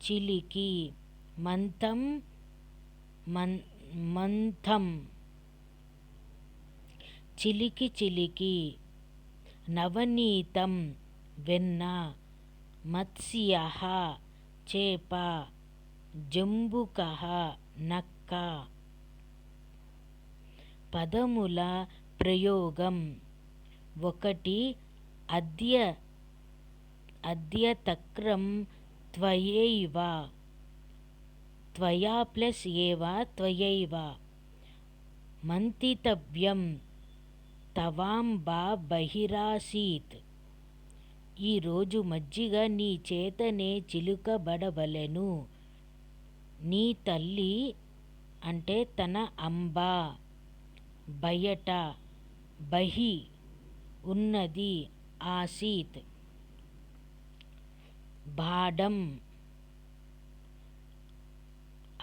చిలికి. మంథం చిలికి. నవనీతం వెన్న. మత్స్యః చేప. జంబుకః నక్క. పదముల ప్రయోగం. 1. అద్య తక్రం త్వయైవ. త్వయా ప్లస్ ఏవ త్వయైవ. మంతితవ్యం తవాంబా బహిరాసీత్. ఈరోజు మజ్జిగ నీ చేతనే చిలుకబడవలెను. నీ తల్లి అంటే తన అంబ బయట, బహి ఉన్నది, ఆసీత్. బాఢం.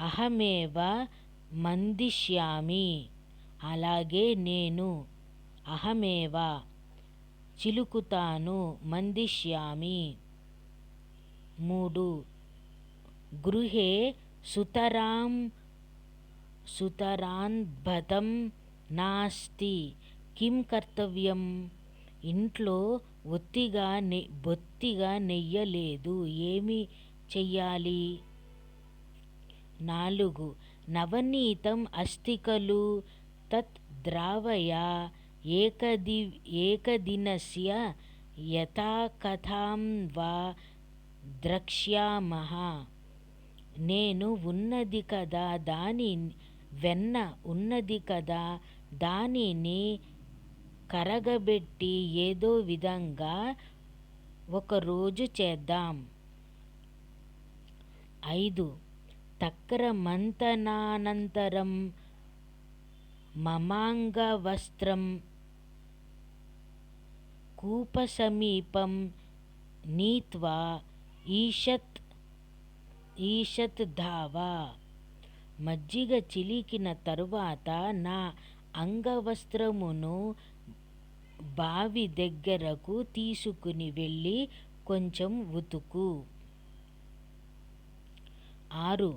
అహమేవ మందిష్యామి. అలాగే నేను అహమేవ చిలుకుతాను మందిష్యామి. 3 గృహే సుతరాన్బతం నాస్తి కిం కర్తవ్యం. ఇంట్లో బొత్తిగా నెయ్యలేదు, ఏమి చెయ్యాలి? 4 నవనీతం అస్తి ఖలు తత్ ద్రావయ ఏకదినస్య యథాకథాం వా ద్రక్ష్యామః. వెన్న ఉన్నది కదా, దానిని కరగబెట్టి ఏదో విధంగా ఒకరోజు చేద్దాం. 5 తక్రమంతనానంతరం మమాంగవస్త్రం కూపసమీపం నీత్వా ఈషత్ ధావ. మజ్జిగ చిలికిన తరువాత నా అంగవస్త్రమును బావి దగ్గరకు తీసుకుని వెళ్ళి కొంచెం ఉతుకు. 6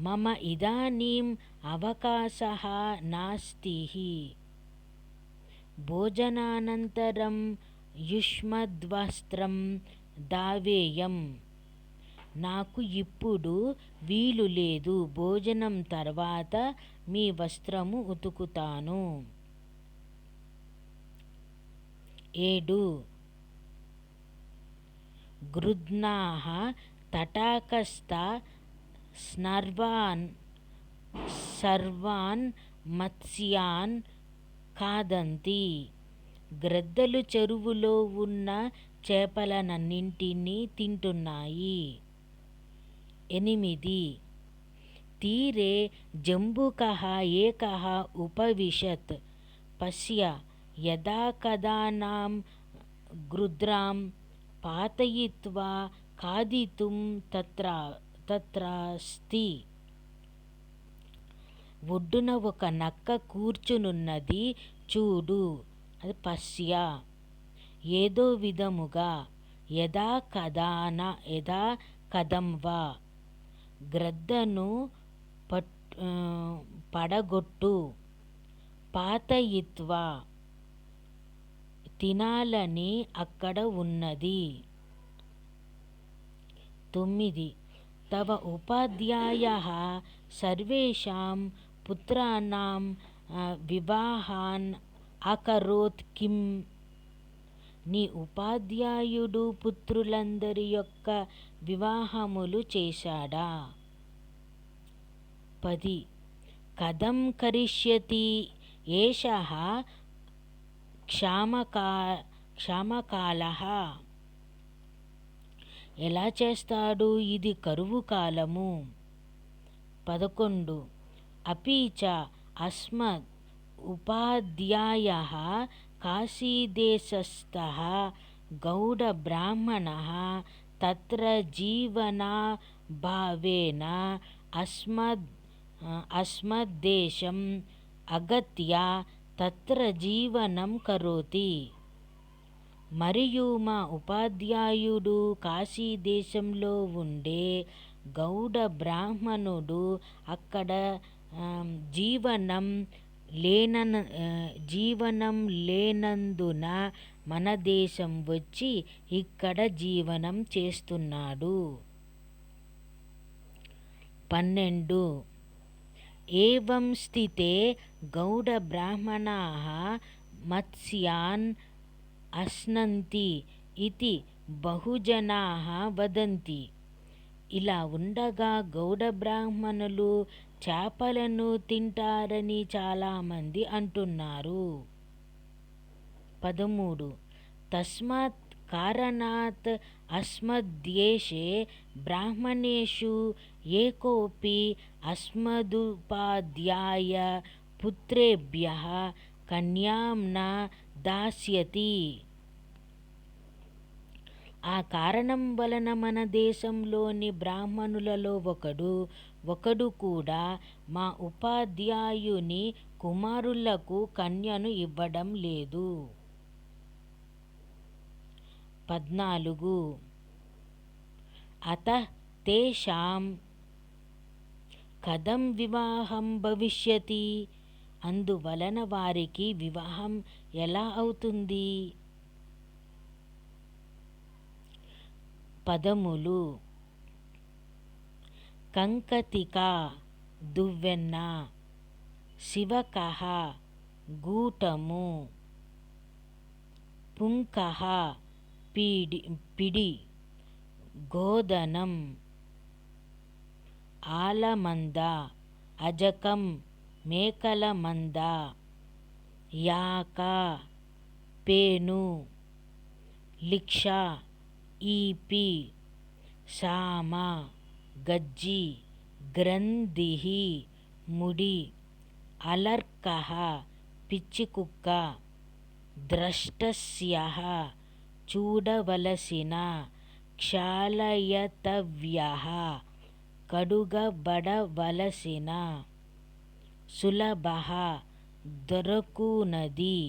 మమ ఇదానీం అవకాశః నాస్తి భోజనానంతరం యుష్మద్వస్త్రం దావేయం. నాకు ఇప్పుడు వీలు లేదు, భోజనం తర్వాత మీ వస్త్రము ఉతుకుతాను. 7 గృధ్నాః తటాకస్థా సర్వాన్ మత్స్యాన్ ఖాదంతి. గ్రద్దలు చెరువులో ఉన్న చేపలనన్నింటినీ తింటున్నాయి. 8 తీరే జంబుకః ఏకః ఉపవిశత్ పశ్య యదాకదానాం గృధ్రాం పాతయిత్వా ఖాదితుం తత్రాస్తి. ఒడ్డున ఒక నక్క కూర్చునున్నది చూడు, అది పశ్య ఏదో విధముగా, యథా కదం వా గ్రద్దను పడగొట్టు, పాతయిత్వా తినాలని అక్కడ ఉన్నది. 9 తవ ఉపాధ్యాయః సర్వేషాం పుత్రాణాం వివాహాన్ అకరోత్ కిం. నీ ఉపాధ్యాయుడు పుత్రులందరి యొక్క వివాహములు చేశాడా? 10 కథం కరిష్యతి ఏషః క్షామకాలః. ఎలా చేస్తాడు, ఇది కరువు కాలము. 11 అపి చ అస్మద్ ఉపాధ్యాయః కాశీదేశస్థః గౌడ బ్రాహ్మణః తత్ర జీవనాభావేన అస్మద్దేశం అగత్య తత్ర జీవనం కరోతి. మరియు మా ఉపాధ్యాయుడు కాశీదేశంలో ఉండే గౌడ బ్రాహ్మణుడు అక్కడ జీవనం లేనందున మన దేశం వచ్చి ఇక్కడ జీవనం చేస్తున్నాడు. 12 ఏవం స్థితే గౌడ బ్రాహ్మణాః మత్స్యాన్ అశ్నంతి ఇతి బహుజనాః వదంతి. ఇలా ఉండగా గౌడ బ్రాహ్మణులు చేపలను తింటారని చాలామంది అంటున్నారు. 13 తస్మాత్ కారణాత్ అస్మద్దేశే బ్రాహ్మణేషు ఏకోపి అస్మదుపాధ్యాయ పుత్రేభ్యః కన్యాం న దాస్యతి. ఆ కారణం వలన మన దేశంలోని బ్రాహ్మణులలో ఒకడు కూడా మా ఉపాధ్యాయుని కుమారులకు కన్యను ఇవ్వడం లేదు. 14 అతః తేషాం కథం వివాహం భవిష్యతి, అందువలన వారికి వివాహం ఎలా అవుతుంది. పదములు కంకతిక దువ్వెన్న, శివకః గూటము, పుంకః పిడి, గోధనం, ఆలమంద, అజకం మేకల మంద, యాక పేను, లిక్ష ఈపి, సామ గజ్జి, గ్రంథిః ముడి, అలర్కః పిచ్చికుక్క, ద్రష్టస్యః చూడవలసిన, క్షాళయతవ్యః కడుగబడవలసిన, సులభః దొరకునది,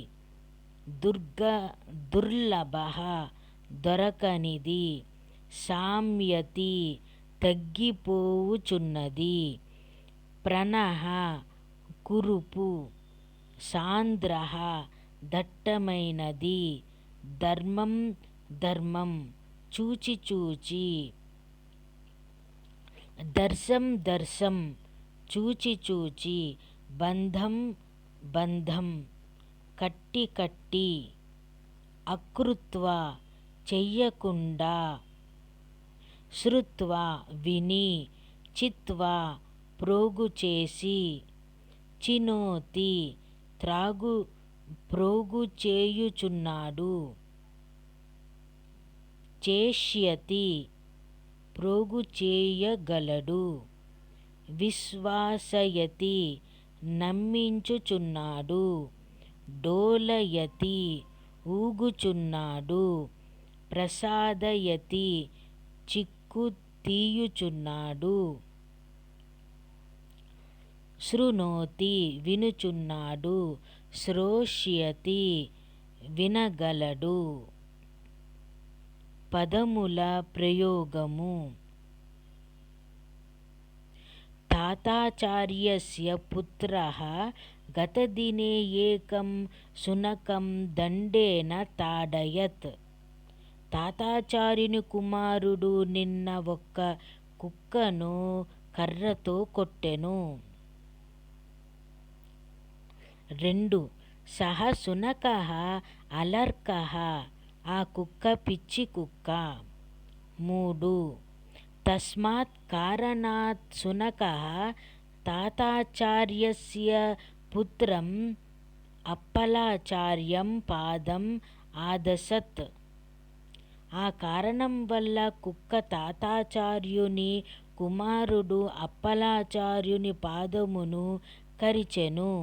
దుర్లభః దొరకనిది, శామ్యతి తగ్గిపోవుచున్నది, ప్రణః కురుపు, సాంద్రః దట్టమైనది, ధర్మం ధర్మం చూచి చూచి, దర్శం దర్శం చూచి చూచి, బంధం బంధం కట్టి కట్టి, అకృత్వా చెయ్యకుండా, శ్రుత్వా విని, చిత్వా ప్రోగు చేసి, చినోతి ప్రోగు చేయుచున్నాడు, చేష్యతి ప్రోగు చేయగలడు, విశ్వాసయతి నమ్మించుచున్నాడు, డోలయతి ఊగుచున్నాడు, ప్రసాదయతి చిక్కు తీయుచున్నాడు, శృణోతి వినుచున్నాడు, శ్రోష్యతి వినగలడు. పదముల ప్రయోగము తాతాచార్యస్య పుత్రః గతదినే ఏకం శునకం దండేన తాడయత్, తాతాచార్యుని కుమారుడు నిన్న ఒక్క కుక్కను కర్రతో కొట్టెను. 2 సహ శునకః అలర్కః, ఆ కుక్క పిచ్చి కుక్క. 3 తస్మాత్ కారణాత్ శునకః తాతాచార్యస్య పుత్రం అప్పలాచార్యం పాదం ఆదశత్, ఆ కారణం వల్ల కుక్క తాతాచార్యుని కుమారుడు అప్పలాచార్యుని పాదమును కరిచెను.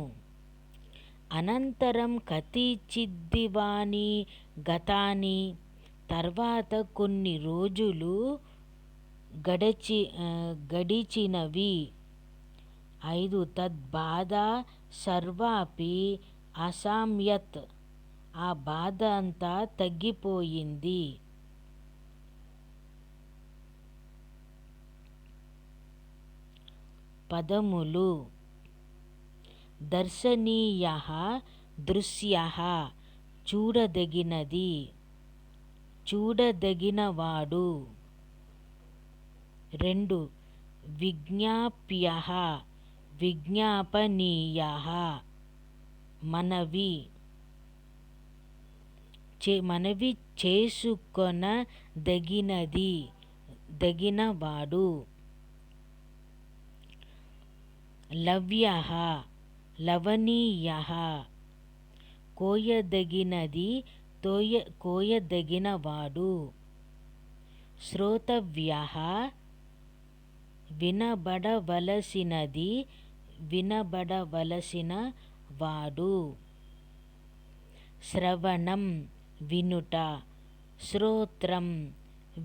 అనంతరం కతిచిద్దివాని గతాని, తర్వాత కొన్ని రోజులు గడిచినవి. 5 తద్బాధ సర్వాపి అశామ్యత్, ఆ బాధ అంతా తగ్గిపోయింది. పదములు దర్శనీయః దృశ్యః చూడదగినది, చూడదగినవాడు. 2 విజ్ఞాప్యః విజ్ఞాపనీయః మనవి చేసుకొనదగినది, దగినవాడు. లవ్యః లవణీయః కోయదగినది, కోయదగినవాడు. శ్రోతవ్యః వినబడవలసినది, వినబడవలసిన వాడు. శ్రవణం వినుట, శ్రోత్రం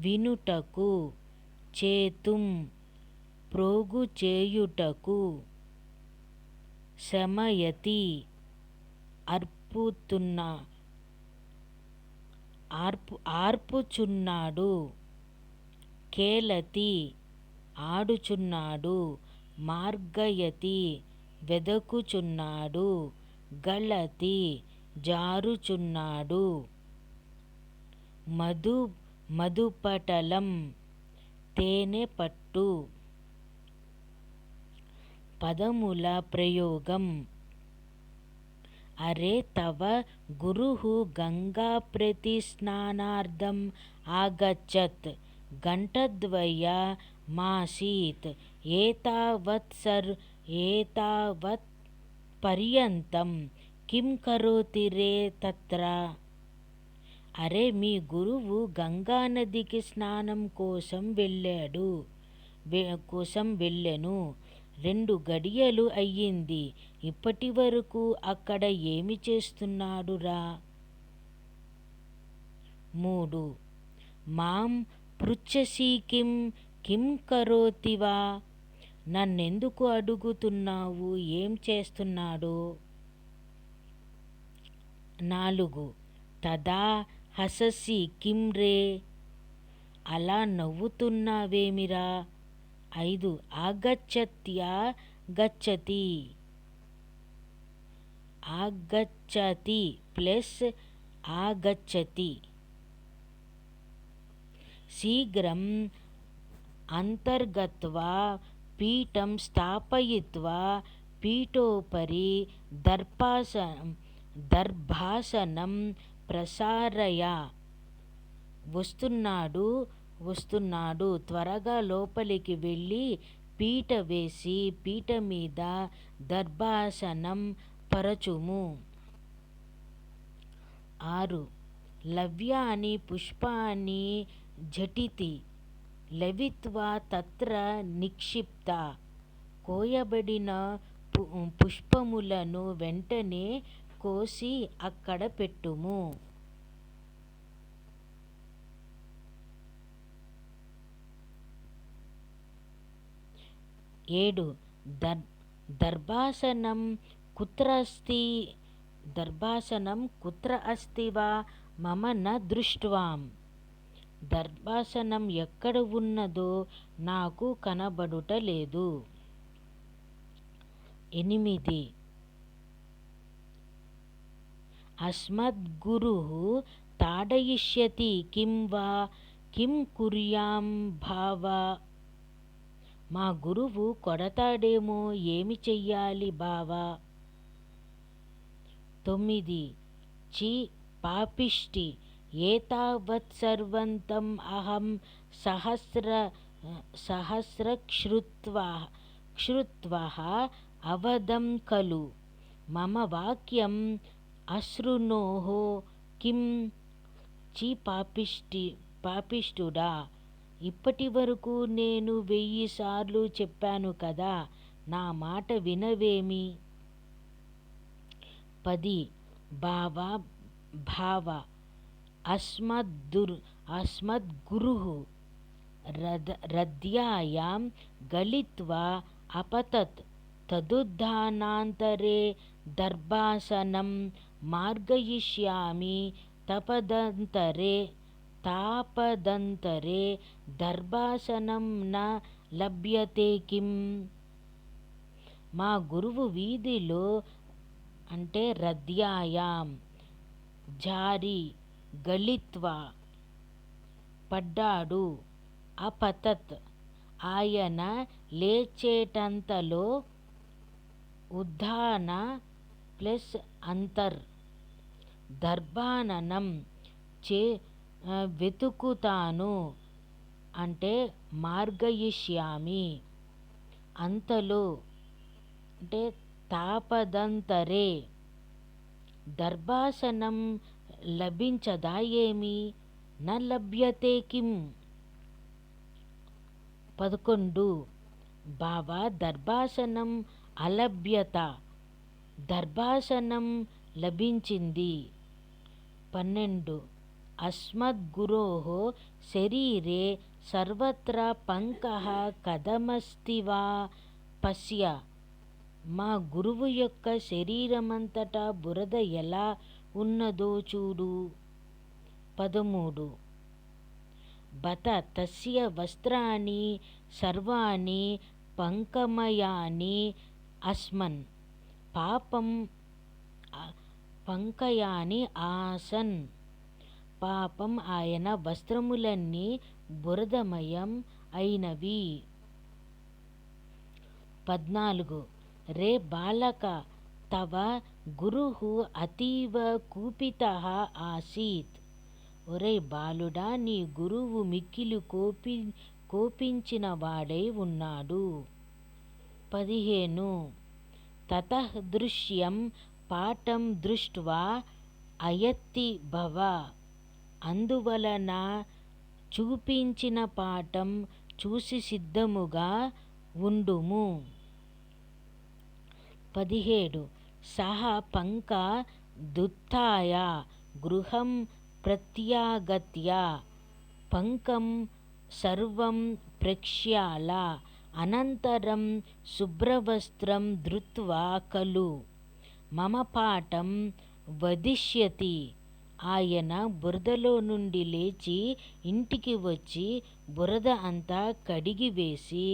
వినుటకు, చేతుం ప్రోగు చేయుటకు. శమయతి ఆర్పుచున్నాడు, కేలతి ఆడుచున్నాడు, మార్గయతి వెదకుచున్నాడు, గళతి జారుచున్నాడు, మధుపటలం తేనె పట్టు. పదముల ప్రయోగం. అరే తవ గురుః గంగా ప్రతి స్నానార్థం ఆగచ్చత్ ఘంటాద్వయమాసీత్ ఏతావత్ పర్యంతం కిం కరోతి రే తత్ర. అరే మీ గురువు గంగా నదికి స్నానం కోసం వెళ్ళెను. 2 గడియలు అయ్యింది. ఇప్పటి వరకు అక్కడ ఏమి చేస్తున్నాడురా? 3. మాం పృచ్ఛసి కిం కరోతివా. నన్నెందుకు అడుగుతున్నావు ఏం చేస్తున్నాడో? 4. తదా హససి కిం రే. అలా నవ్వుతున్నావేమిరా? 5. ఆగచ్చత్యా గచ్చతి. ఆగచ్చతి ప్లస్ ఆగచ్చతి. శీఘ్రం అంతర్గత్వా పీఠం స్థాపయిత్వా పీఠోపరి దర్భాసనం ప్రసారయ. వస్తున్నాడు త్వరగా లోపలికి వెళ్ళి పీట వేసి పీట మీద దర్భాసనం పరచుము. 6. లవ్యాని పుష్పాని ఝటితి లవిత్వా తత్ర నిక్షిప్త. కోయబడిన పుష్పములను వెంటనే కోసి అక్కడ పెట్టుము. 7. దర్భాసనం కుత్ర అస్తి వా మమ న దృష్ట్వాం. దర్భాసనం ఎక్కడ ఉన్నదో నాకు కనబడుటలేదు. 8. అస్మద్గురుః తాడయిష్యతి కిం కుర్యాం భావ. మా గురువు కొడతాడేమో ఏమి చెయ్యాలి బావా. 9. చి పాపిష్టి ఏతావత్సర్వంతం అహం సహస్రక్షృత్వః అవదం ఖలు మమ వాక్యం అశృణోః కిం. చి పాపిష్ఠుడా, ఇప్పటి వరకు నేను 1000 సార్లు చెప్పాను కదా, నా మాట వినవేమి. 10. భావ అస్మద్గురుః రథ్యాయాం గళిత్వా అపతత్ తదుద్ధానాంతరే దర్భాసనం మార్గయిష్యామి తాపదంతరే దర్భాసనం న లభ్యతే కిం. మా గురువు వీధిలో అంటే రథ్యాయాం జారి గళిత్వా పడ్డాడు, అపతత్ ఆయన లేచేటంతలో, ఉద్ధాన ప్లస్ అంతర్ దర్భాననం వెతుకుతాను అంటే మార్గయిష్యామి అంతలో అంటే తాపదంతరే. దర్భాసనం లభించదా ఏమి? న లభ్యతే కిం. 11. బావా దర్భాసనం అలభ్యత. దర్భాసనం లభించింది. 12. అస్మద్గురోః శరీరే సర్వత్ర పంకః కథమస్తి వా పశ్య. మా గురువు యొక్క శరీరమంతటా బురద ఎలా ఉన్నదో చూడు. 13. బత తస్య వస్త్రాణి సర్వాణి పంకమయాని అస్మన్ పాపం పంకయాని ఆసన్. పాపం ఆయన వస్త్రములన్నీ బురదమయం అయినవి. 14. రే బాలక తవ గురుః అతీవ కూపితః ఆసీత్. ఒరే బాలుడా, నీ గురువు మిక్కిలి కోపించిన వాడై ఉన్నాడు. 15. తతః దృశ్యం పాఠం దృష్ట్వా అయత్తి భవ. అందువలన చూపించిన పాఠం చూసి సిద్ధముగా ఉండుము. 17. సహ పంక దుత్థాయ గృహం ప్రత్యాగత్య పంకం సర్వం ప్రక్షాళ అనంతరం శుభ్రవస్త్రం ధృత్వా ఖలు మమ పాఠం వదిష్యతి. ఆయన బురదలో నుండి లేచి ఇంటికి వచ్చి బురద అంతా కడిగివేసి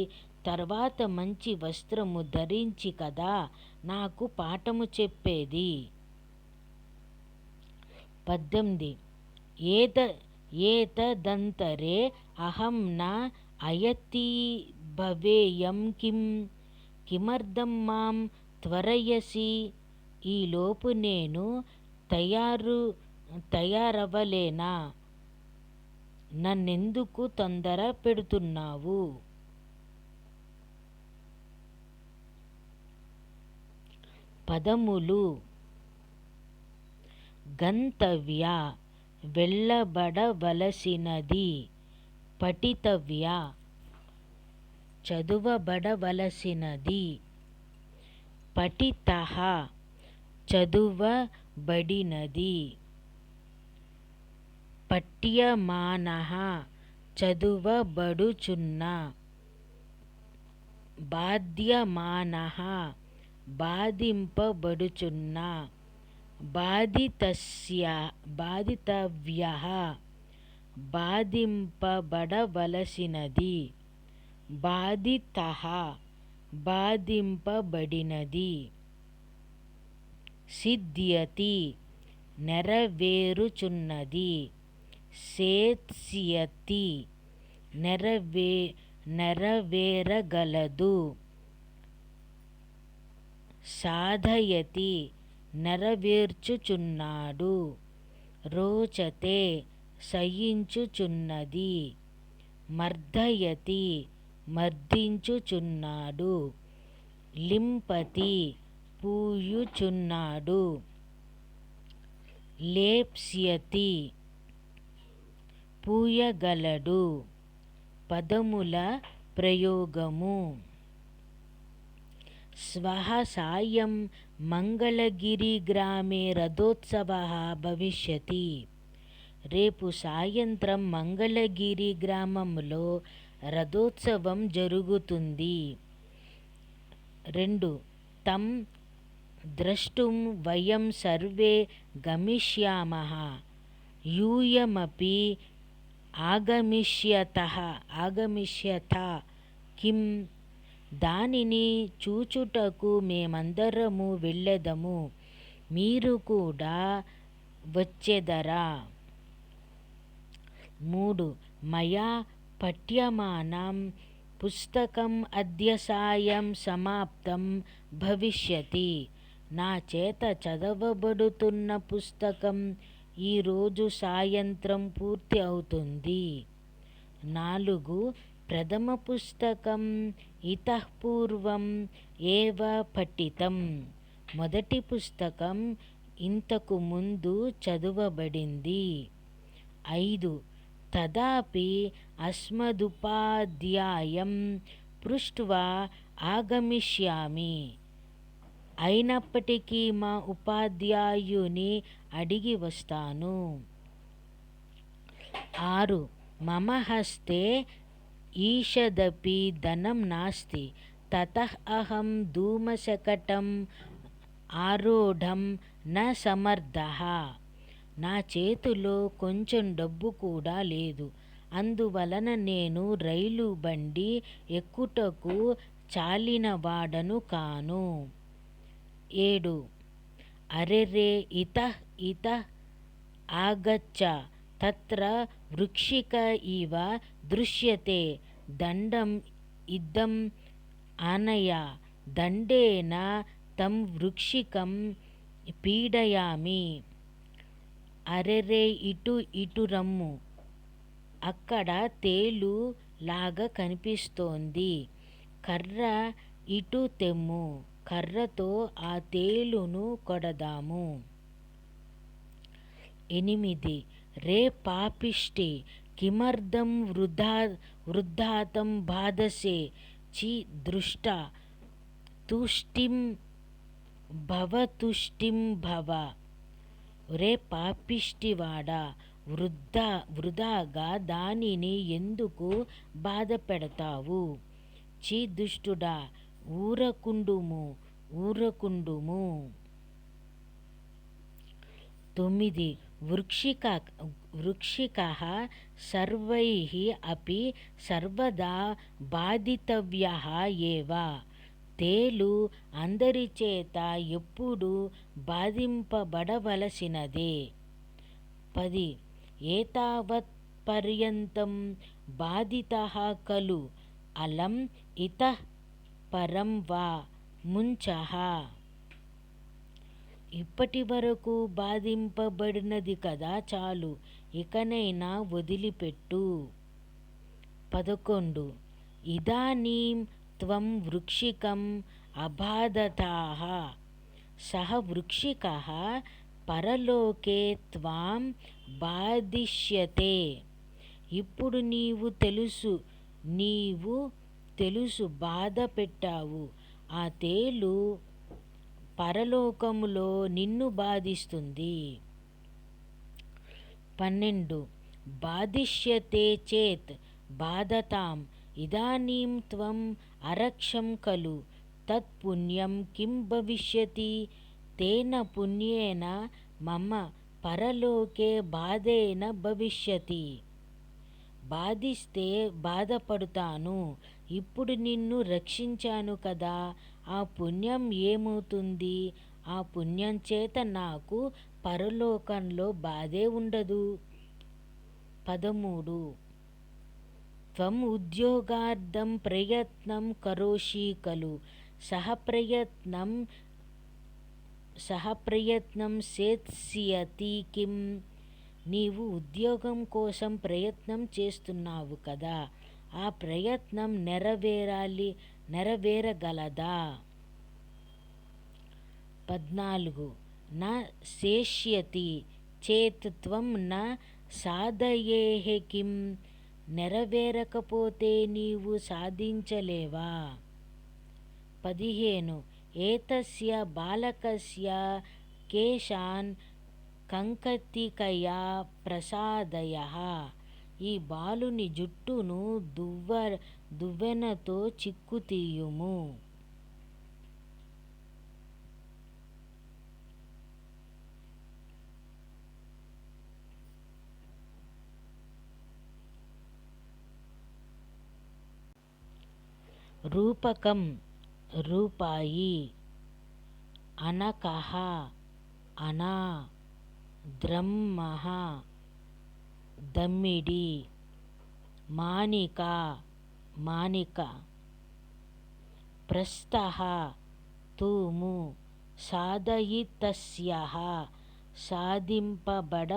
తర్వాత మంచి వస్త్రము ధరించి కదా నాకు పాఠము చెప్పేది. 18. ఏతదంతరే అహం న అయతి భవేయం కిమర్థం మాం త్వరయసి. ఈలోపు నేను తయారవ్వలేనా? నన్నెందుకు తొందర పెడుతున్నావు? పదములు. గంతవ్య వెళ్ళబడవలసినది. పఠితవ్య చదువబడవలసినది. పఠితః చదువబడినది. పఠ్యమానః చదువబడుచున్న. బాధ్యమానః బాధింపబడుచున్న. బాధితవ్యః బాధింపబడవలసినది. బాధితః బాధింపబడినది. సిద్ధ్యతి నెరవేరుచున్నది. సేత్స్యతి నెరవేరగలదు. సాధయతి నెరవేర్చుచున్నాడు. రోచతే సయించుచున్నది. మర్దయతి మర్దించుచున్నాడు. లింపతి పూయుచున్నాడు. లేప్స్యతి పూయగలడు. పదముల ప్రయోగము. శ్వః సాయం మంగళగిరిగ్రామే రథోత్సవః భవిష్యతి. రేపు సాయంత్రం మంగళగిరి గ్రామంలో రథోత్సవం జరుగుతుంది. 2. తం ద్రష్టుం వయం సర్వే గమిష్యామః. యూయమపి ఆగమిష్యత కిం. దానిని చూచుటకు మేమందరము వెళ్ళెదము, మీరు కూడా వచ్చెదరా? 3. మయా పఠ్యమానం పుస్తకం అద్య సాయం సమాప్తం భవిష్యతి. నా చేత చదవబడుతున్న పుస్తకం ఈరోజు సాయంత్రం పూర్తి అవుతుంది. 4. ప్రథమ పుస్తకం ఇతః పూర్వం ఏవ పఠితం. మొదటి పుస్తకం ఇంతకు ముందు చదువబడింది. 5. తదాపి అస్మదుపాధ్యాయం పృష్ట్వా ఆగమిష్యామి. అయినప్పటికీ మా ఉపాధ్యాయుని అడిగి వస్తాను. 6. మమ హస్తే ఈషదపి ధనం నాస్తి తతః అహం ధూమశకటం ఆరూఢం న సమర్థః. నా చేతిలో కొంచెం డబ్బు కూడా లేదు, అందువలన నేను రైలు బండి ఎక్కుటకు చాలినవాడను కాను. 7. అరెరే ఇతః ఇతః ఆగచ్చ తత్ర వృక్షిక ఇవ దృశ్యతే దండం ఇద్దం ఆనయ దండేన తం వృక్షికం పీడయామి. అరెరే ఇటు ఇటు రమ్ము, అక్కడ తేలు లాగా కనిపిస్తోంది, కర్ర ఇటు తెమ్ము, కర్రతో ఆ తేలును కొడదాము. 8. రే పాపిష్టి కిమర్థం వృద్ధాతం బాధసే చి దృష్ట తుష్టిం భవ తుష్టిం భవ. రే పాపిష్టివాడా, వృధాగా దానిని ఎందుకు బాధ పెడతావు? చి దుష్టుడా, ఊరకుండుము ఊరకుండుము. 9. వృక్షికః సర్వైః అపి సర్వదా బాధితవ్యః ఏవ. తేలు అందరిచేత ఎప్పుడూ బాధింపబడవలసినదే. 10. ఏతావత్పర్యంతం బాధితః ఖలు అలం ఇతః పరం వా ముంచః. ఇప్పటి వరకు బాధింపబడినది కదా, చాలు, ఇకనైనా వదిలిపెట్టు. 11. ఇదానీం త్వం వృక్షికం అబాధతాః సః వృక్షికః పరలోకే త్వాం బాధిష్యతే. ఇప్పుడు నీవు తెలుసు బాధ పెట్టావు, ఆ తేలు పరలోకములో నిన్ను బాధిస్తుంది. 12. బాధిష్యతే చేత్ బాధతాం ఇదానీం త్వం అరక్షం ఖలు తత్ పుణ్యం కిం భవిష్యతి తేన పుణ్యేన మమ పరలోకే బాధేన భవిష్యతి. బాధిస్తే బాధపడుతాను, ఇప్పుడు నిన్ను రక్షించాను కదా, ఆ పుణ్యం ఏమవుతుంది? ఆ పుణ్యం చేత నాకు పరలోకంలో బాధే ఉండదు. 13. త్వం ఉద్యోగార్థం ప్రయత్నం కరోషి ఖలు సహ ప్రయత్నం సేత్స్యతి కిం. నీవు ఉద్యోగం కోసం ప్రయత్నం చేస్తున్నావు కదా, ఆ ప్రయత్నం నెరవేరగలదా? 14. న శేష్యతి చేత్ త్వం న సాధయేః కిం. నెరవేరకపోతే నీవు సాధించలేవా? 15. ఏతస్య బాలకస్య కేశాన్ కంకతికయా ప్రసాదయః. ఈ బాలుని జుట్టును దువ్వెనతో చిక్కు తీయుము. రూపకం రూపాయి, అనకః అనా, ద్రమ్మః దమ్మిడి, మాణిక మాణిక. ప్రస్థః తూము, సాధయితస్యః సాధింపబడవలసినది,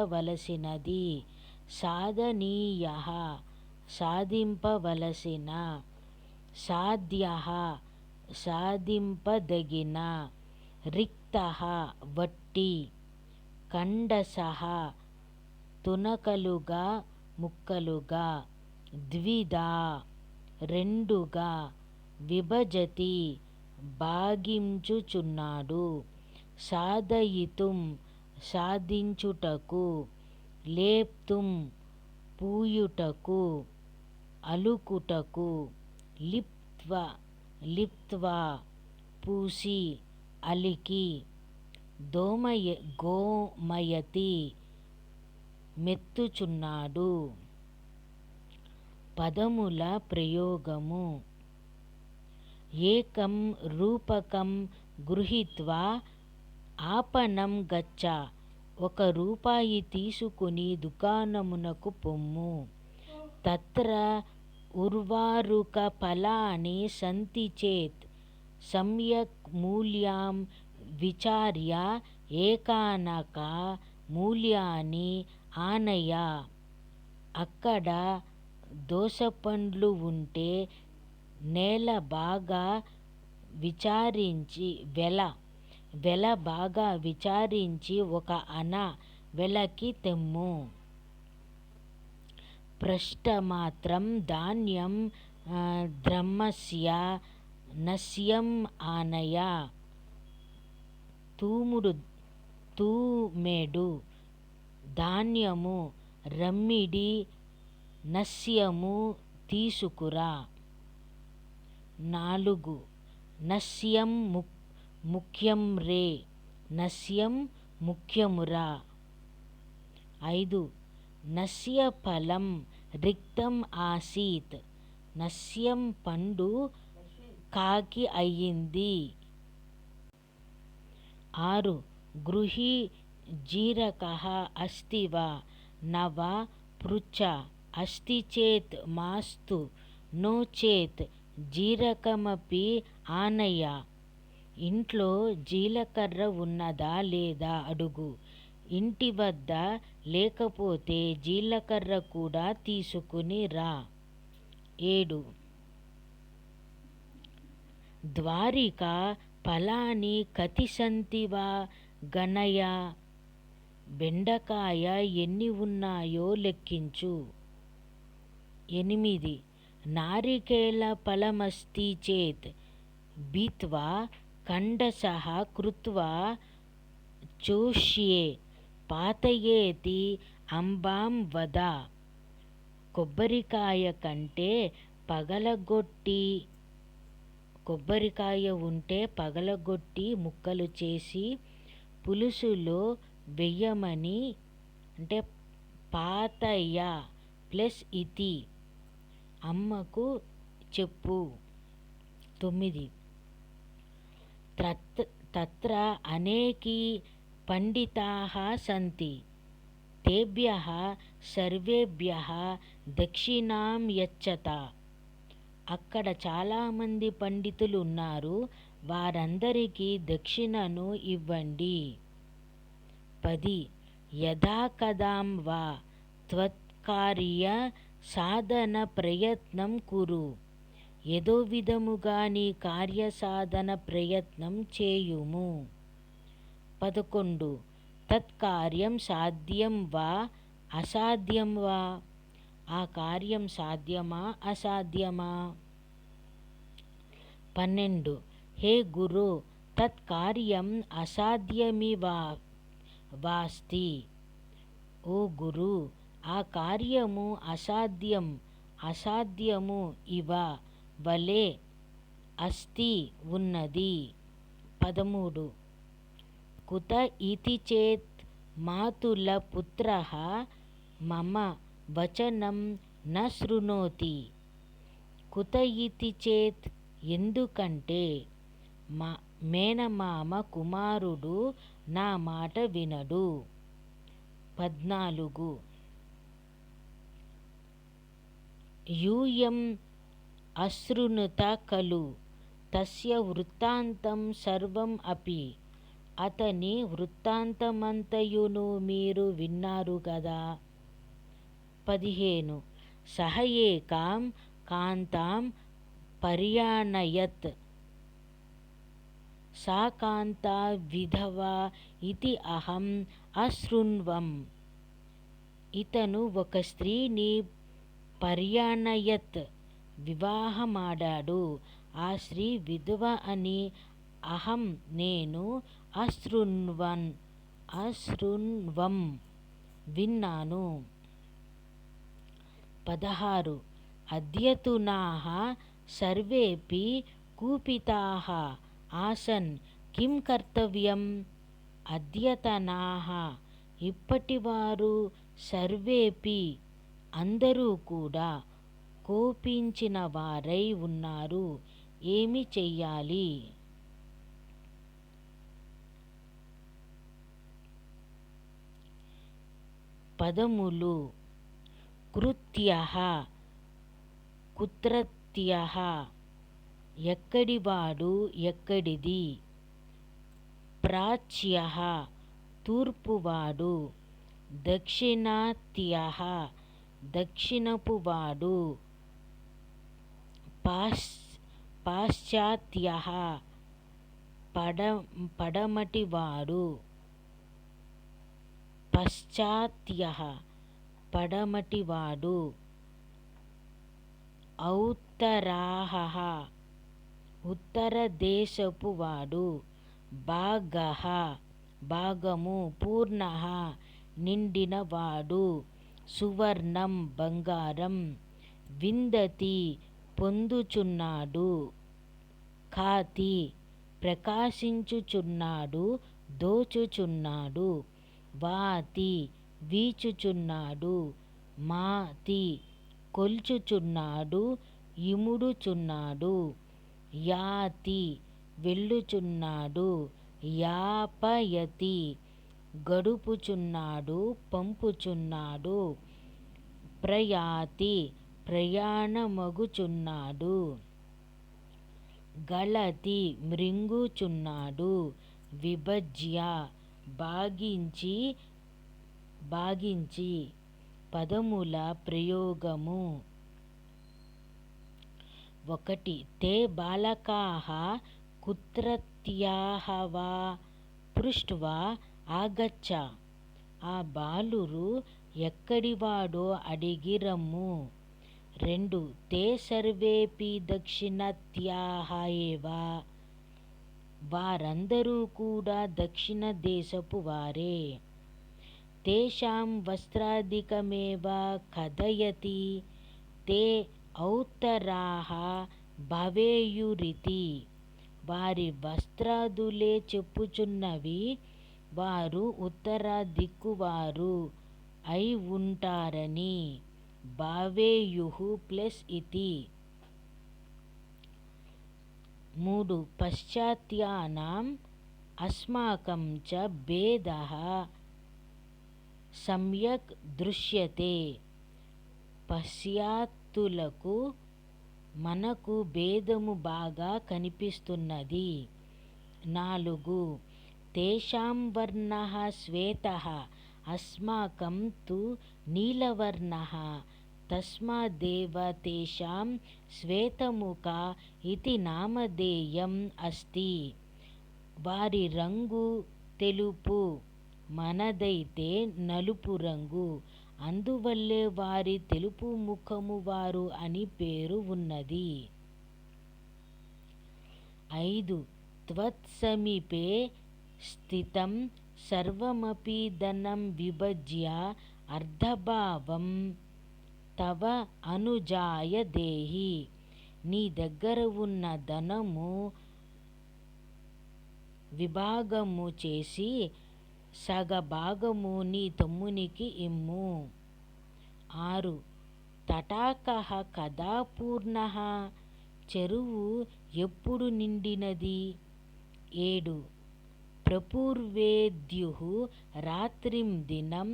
సాధనీయః సాధింపవలసిన, సాధ్యః సాధింపదగిన, రిక్తః వట్టి, ఖండసః తునకలుగా ముక్కలుగా, ద్విధా రెండుగా, విభజతి భాగించుచున్నాడు, సాధయితుం సాధించుటకు, లేప్తుం పూయుటకు, అలుకుటకు, లిప్త్వా లిప్త్వా పూసి అలికి గోమయతి మెత్తుచున్నాడు. పదముల ప్రయోగము. ఏకం రూపకం గృహీత్వా ఆపణం గచ్చ. 1 రూపాయి తీసుకుని దుకాణమునకు పొమ్ము. తత్ర ఉర్వారుక ఫలాని సంతి చేత్ సమ్యక్ మూల్యం విచార్య ఏకానక మూల్యాన్ని ఆనయ. అక్కడ దోసపండ్లు ఉంటే వెల బాగా విచారించి 1 అణ వెలకి తెమ్ము. పృష్టమాత్రం ధాన్యం ద్రహ్మస్య నస్యం ఆనయ. తూమెడు ధాన్యము రమ్మిడి నస్యము తీసుకురా. 4 నస్యం ముఖ్యం రే. నస్యం ముఖ్యమురా. 5 నస్యఫలం రిక్తం ఆసీత్. నస్యం పండు కాకి అయింది. 6 గృహి జీరకః అస్తి వా. నవ పృచ్ఛ. అస్తి చేత్ మాస్తు నో చేత్ జీరకమపి ఆనయ. ఇంట్లో జీలకర్ర ఉన్నదా లేదా అడుగు. ఇంటి వద్ద లేకపోతే జీలకర్ర కూడా తీసుకుని రా. 7 ద్వారికా ఫలాని కతి సంతి వా గణయ. బెండకాయ ఎన్ని ఉన్నాయో లెక్కించు. 8 నారికేళ ఫలమస్తి చేత్ బీత్వా ఖండశః కృత్వా చోష్యే పాతయేతి అంబాం వద. కొబ్బరికాయ ఉంటే పగలగొట్టి ముక్కలు చేసి పులుసులో వెయ్యమని అంటే పాతయ ప్లస్ ఇతి అమ్మకు చెప్పు. 9 తత్ర అనేకి పండితాః సంతి. తేభ్యః సర్వేభ్యః దక్షిణాం యచ్చత. అక్కడ చాలామంది పండితులు ఉన్నారు, వారందరికీ దక్షిణను ఇవ్వండి. 10 యథా కదాం వా త్వత్కార్య సాధన ప్రయత్నం కురు. ఏదో విధముగా నీ కార్యసాధన ప్రయత్నం చేయుము. 11 తత్కార్యం సాధ్యం వా అసాధ్యం వా. ఆ కార్యం సాధ్యమా అసాధ్యమా. 12 హే గురో తత్కార్యం అసాధ్యమివాస్తి. ఓ గురు, ఆ కార్యము అసాధ్యము ఇవ వలె అస్తి ఉన్నది. 13 కుత ఇతి చేత్ మాతుల పుత్రః మమ వచనం న శృణోతి. కుత ఇతి చేత్ ఎందుకంటే మేనమామ కుమారుడు నా మాట వినడు. 14 యూయం అశృణుత ఖలు తస్య వృత్తాంతం సర్వం అపి. అతని వృత్తాంతమంతయును మీరు విన్నారు కదా. 15 సహ ఏకాం కాంతాం పర్యాణయత్. సా కాంతా విధవా ఇతి అహం అశృణ్వం. ఇతను ఒక స్త్రీని పర్యాణయత్ వివాహమాడాడు. ఆ స్త్రీ విధవ అని నేను అశృణ్వం విన్నాను. 16 అద్యతునాః సర్వేపి కూపితాః ఆసన్ కిం కర్తవ్యం. అద్యతనాః ఇప్పటివారు సర్వేపి అందరూ కూడా కోపించిన వారై ఉన్నారు. ఏమి చెయ్యాలి? పదములు: కృత్యః కుత్రత్యః ఎక్కడివాడు ఎక్కడిది. ప్రాచ్యః తూర్పువాడు. దక్షిణాత్యః దక్షిణపువాడు. పాశ్చాత్యః పడమటివాడు. పశ్చాత్యః పడమటివాడు. ఔత్తరాః ఉత్తరదేశపువాడు. భాగః భాగము. పూర్ణః నిండినవాడు. సువర్ణం బంగారం. విందతి పొందుచున్నాడు. ఖాతి ప్రకాశించుచున్నాడు, దోచుచున్నాడు. వాతి వీచుచున్నాడు. మాతి కొల్చుచున్నాడు, ఇముడుచున్నాడు. యాతి వెళ్ళుచున్నాడు. యాపయతి గడుపుచున్నాడు, పంపుచున్నాడు. ప్రయాతి ప్రయాణమగుచున్నాడు. గళతి మృంగుచున్నాడు. విభజ్య భాగించి. పదముల ప్రయోగము: 1. తే బాలకాః కుత్రత్యాః వా పృష్ట్వా ఆగచ్చ. ఆ బాలురు ఎక్కడివాడో అడిగి రమ్ము. 2. తే సర్వేపి దక్షిణత్యాః ఏవ. వారందరూ కూడా దక్షిణ దేశపు వారే. తేషాం వస్త్రాధికమేవ కథయతి. తే ఔత్తరాః భవేయురితి. వారి వస్త్రాదులే చెప్పుచున్నవి. వారు ఉత్తర దిక్కువారు అయి ఉంటారని. భావేయుః ప్లస్ ఇతి. 3. పశ్చాత్యానాం అస్మాకం చ భేదః సమ్యక్ దృశ్యతే. పాశ్చాత్యులకు మనకు భేదము బాగా కనిపిస్తున్నది. 4. తేషాం వర్ణః శ్వేతః అస్మాకం తు నీలవర్ణః తస్మాదేవ తేషాం శ్వేతముఖా ఇతి నామధేయం అస్తి. వారి రంగు తెలుపు, మనదైతే నలుపు రంగు. అందువల్లే వారి తెలుపు ముఖము వారు అని పేరు ఉన్నది. 5. త్వత్సమీపే స్థితం సర్వమపి ధనం విభజ్య అర్ధభావం తవ అనుజాయ దేహి. నీ దగ్గర ఉన్న ధనము విభాగము చేసి సగభాగము నీ తమ్మునికి ఇమ్ము. 6. తటాకః కదా పూర్ణః. చెరువు ఎప్పుడు నిండినది. 7. ప్రపూర్వేద్యుః రాత్రిం దినం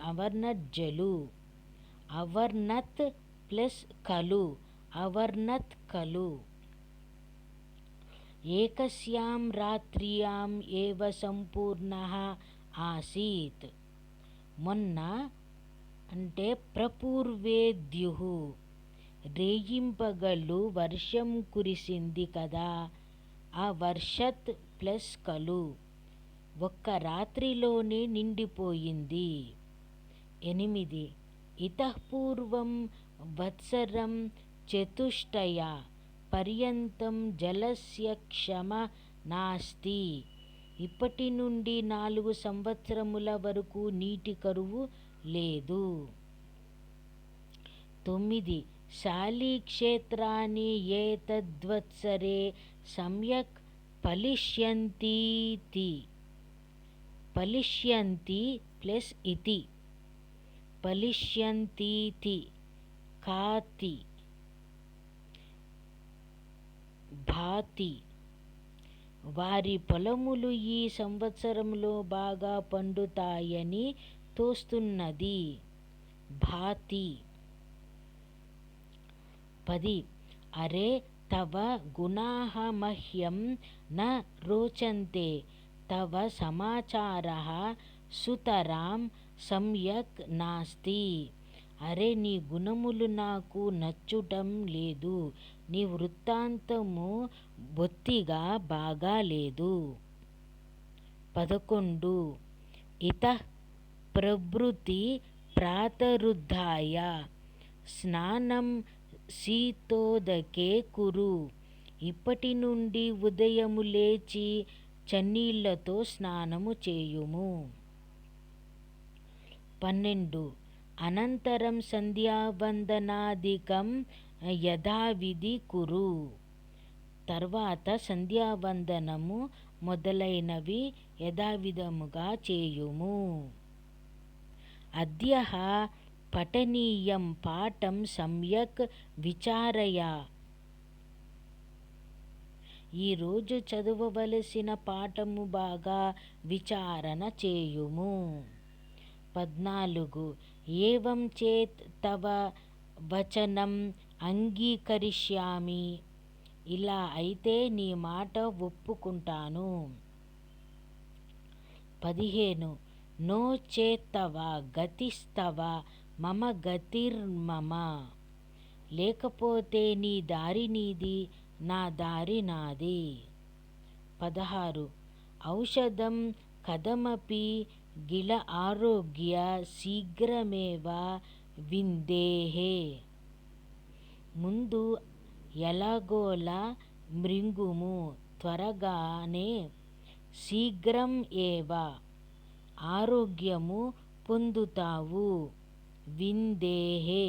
అవర్నజ్జలు. అవర్నత్ ప్లస్ ఖలు. అవర్నత్ ఖలు. ఏకస్యాం రాత్ర్యాం ఏవ సంపూర్ణః ఆసీత్. మొన్న అంటే ప్రపూర్వేద్యుః రేయింపగళ్ళు వర్షం కురిసింది కదా. ఆ వర్షత్ ప్లస్ ఖలు. ఒక్క రాత్రిలోనే నిండిపోయింది. 8. ఇతః పూర్వం వత్సరం చతుష్టయ పర్యంతం జలస్య క్షమ నాస్తి. ఇప్పటి నుండి 4 సంవత్సరముల వరకు నీటి కరువు లేదు. 9. శాలీక్షేత్రాన్ని ఏతద్వత్సరే సమ్యక్ ఫలిష్యంతీతి. ఫలిష్యంతి ప్లస్ ఇతి, ఫలిష్యంతీతి కాతి భాతి. వారి పొలములు ఈ సంవత్సరంలో బాగా పండుతాయని తోస్తున్నది. భాతి. 10. అరే తవ గుణాః మహ్యం న రోచంతే తవ సమాచారః సుతరాం సమ్యక్ నాస్తి. అరే నీ గుణములు నాకు నచ్చుటం లేదు, నీ వృత్తాంతము బొత్తిగా బాగాలేదు. 11. ఇతః ప్రభృతి ప్రాతరుద్ధాయ స్నానం శీతోదకే కురు. ఇప్పటి నుండి ఉదయము లేచి చన్నీళ్లతో స్నానము చేయుము. 12. అనంతరం సంధ్యావందనాదికం యథావిధి కురు. తర్వాత సంధ్యావందనము మొదలైనవి యథావిధముగా చేయుము. అద్యః పఠనీయం పాఠం సమ్యక్ విచారయ. ఈరోజు చదవవలసిన పాఠము బాగా విచారణ చేయుము. 14. ఏవం చేత్ తవ వచనం అంగీకరిష్యామి. ఇలా అయితే నీ మాట ఒప్పుకుంటాను. 15. నో చేత్తవ గతిస్తవ మమ గతిర్మమ. లేకపోతే నీ దారి నీది, నా దారి నాది. 16. ఔషధం కథమపి గిల ఆరోగ్య శీఘ్రమేవ విందేహే. ముందు ఎలాగోలా మృంగుము, త్వరగానే శీఘ్రం ఏవ ఆరోగ్యము పొందుతావు. విందేహే.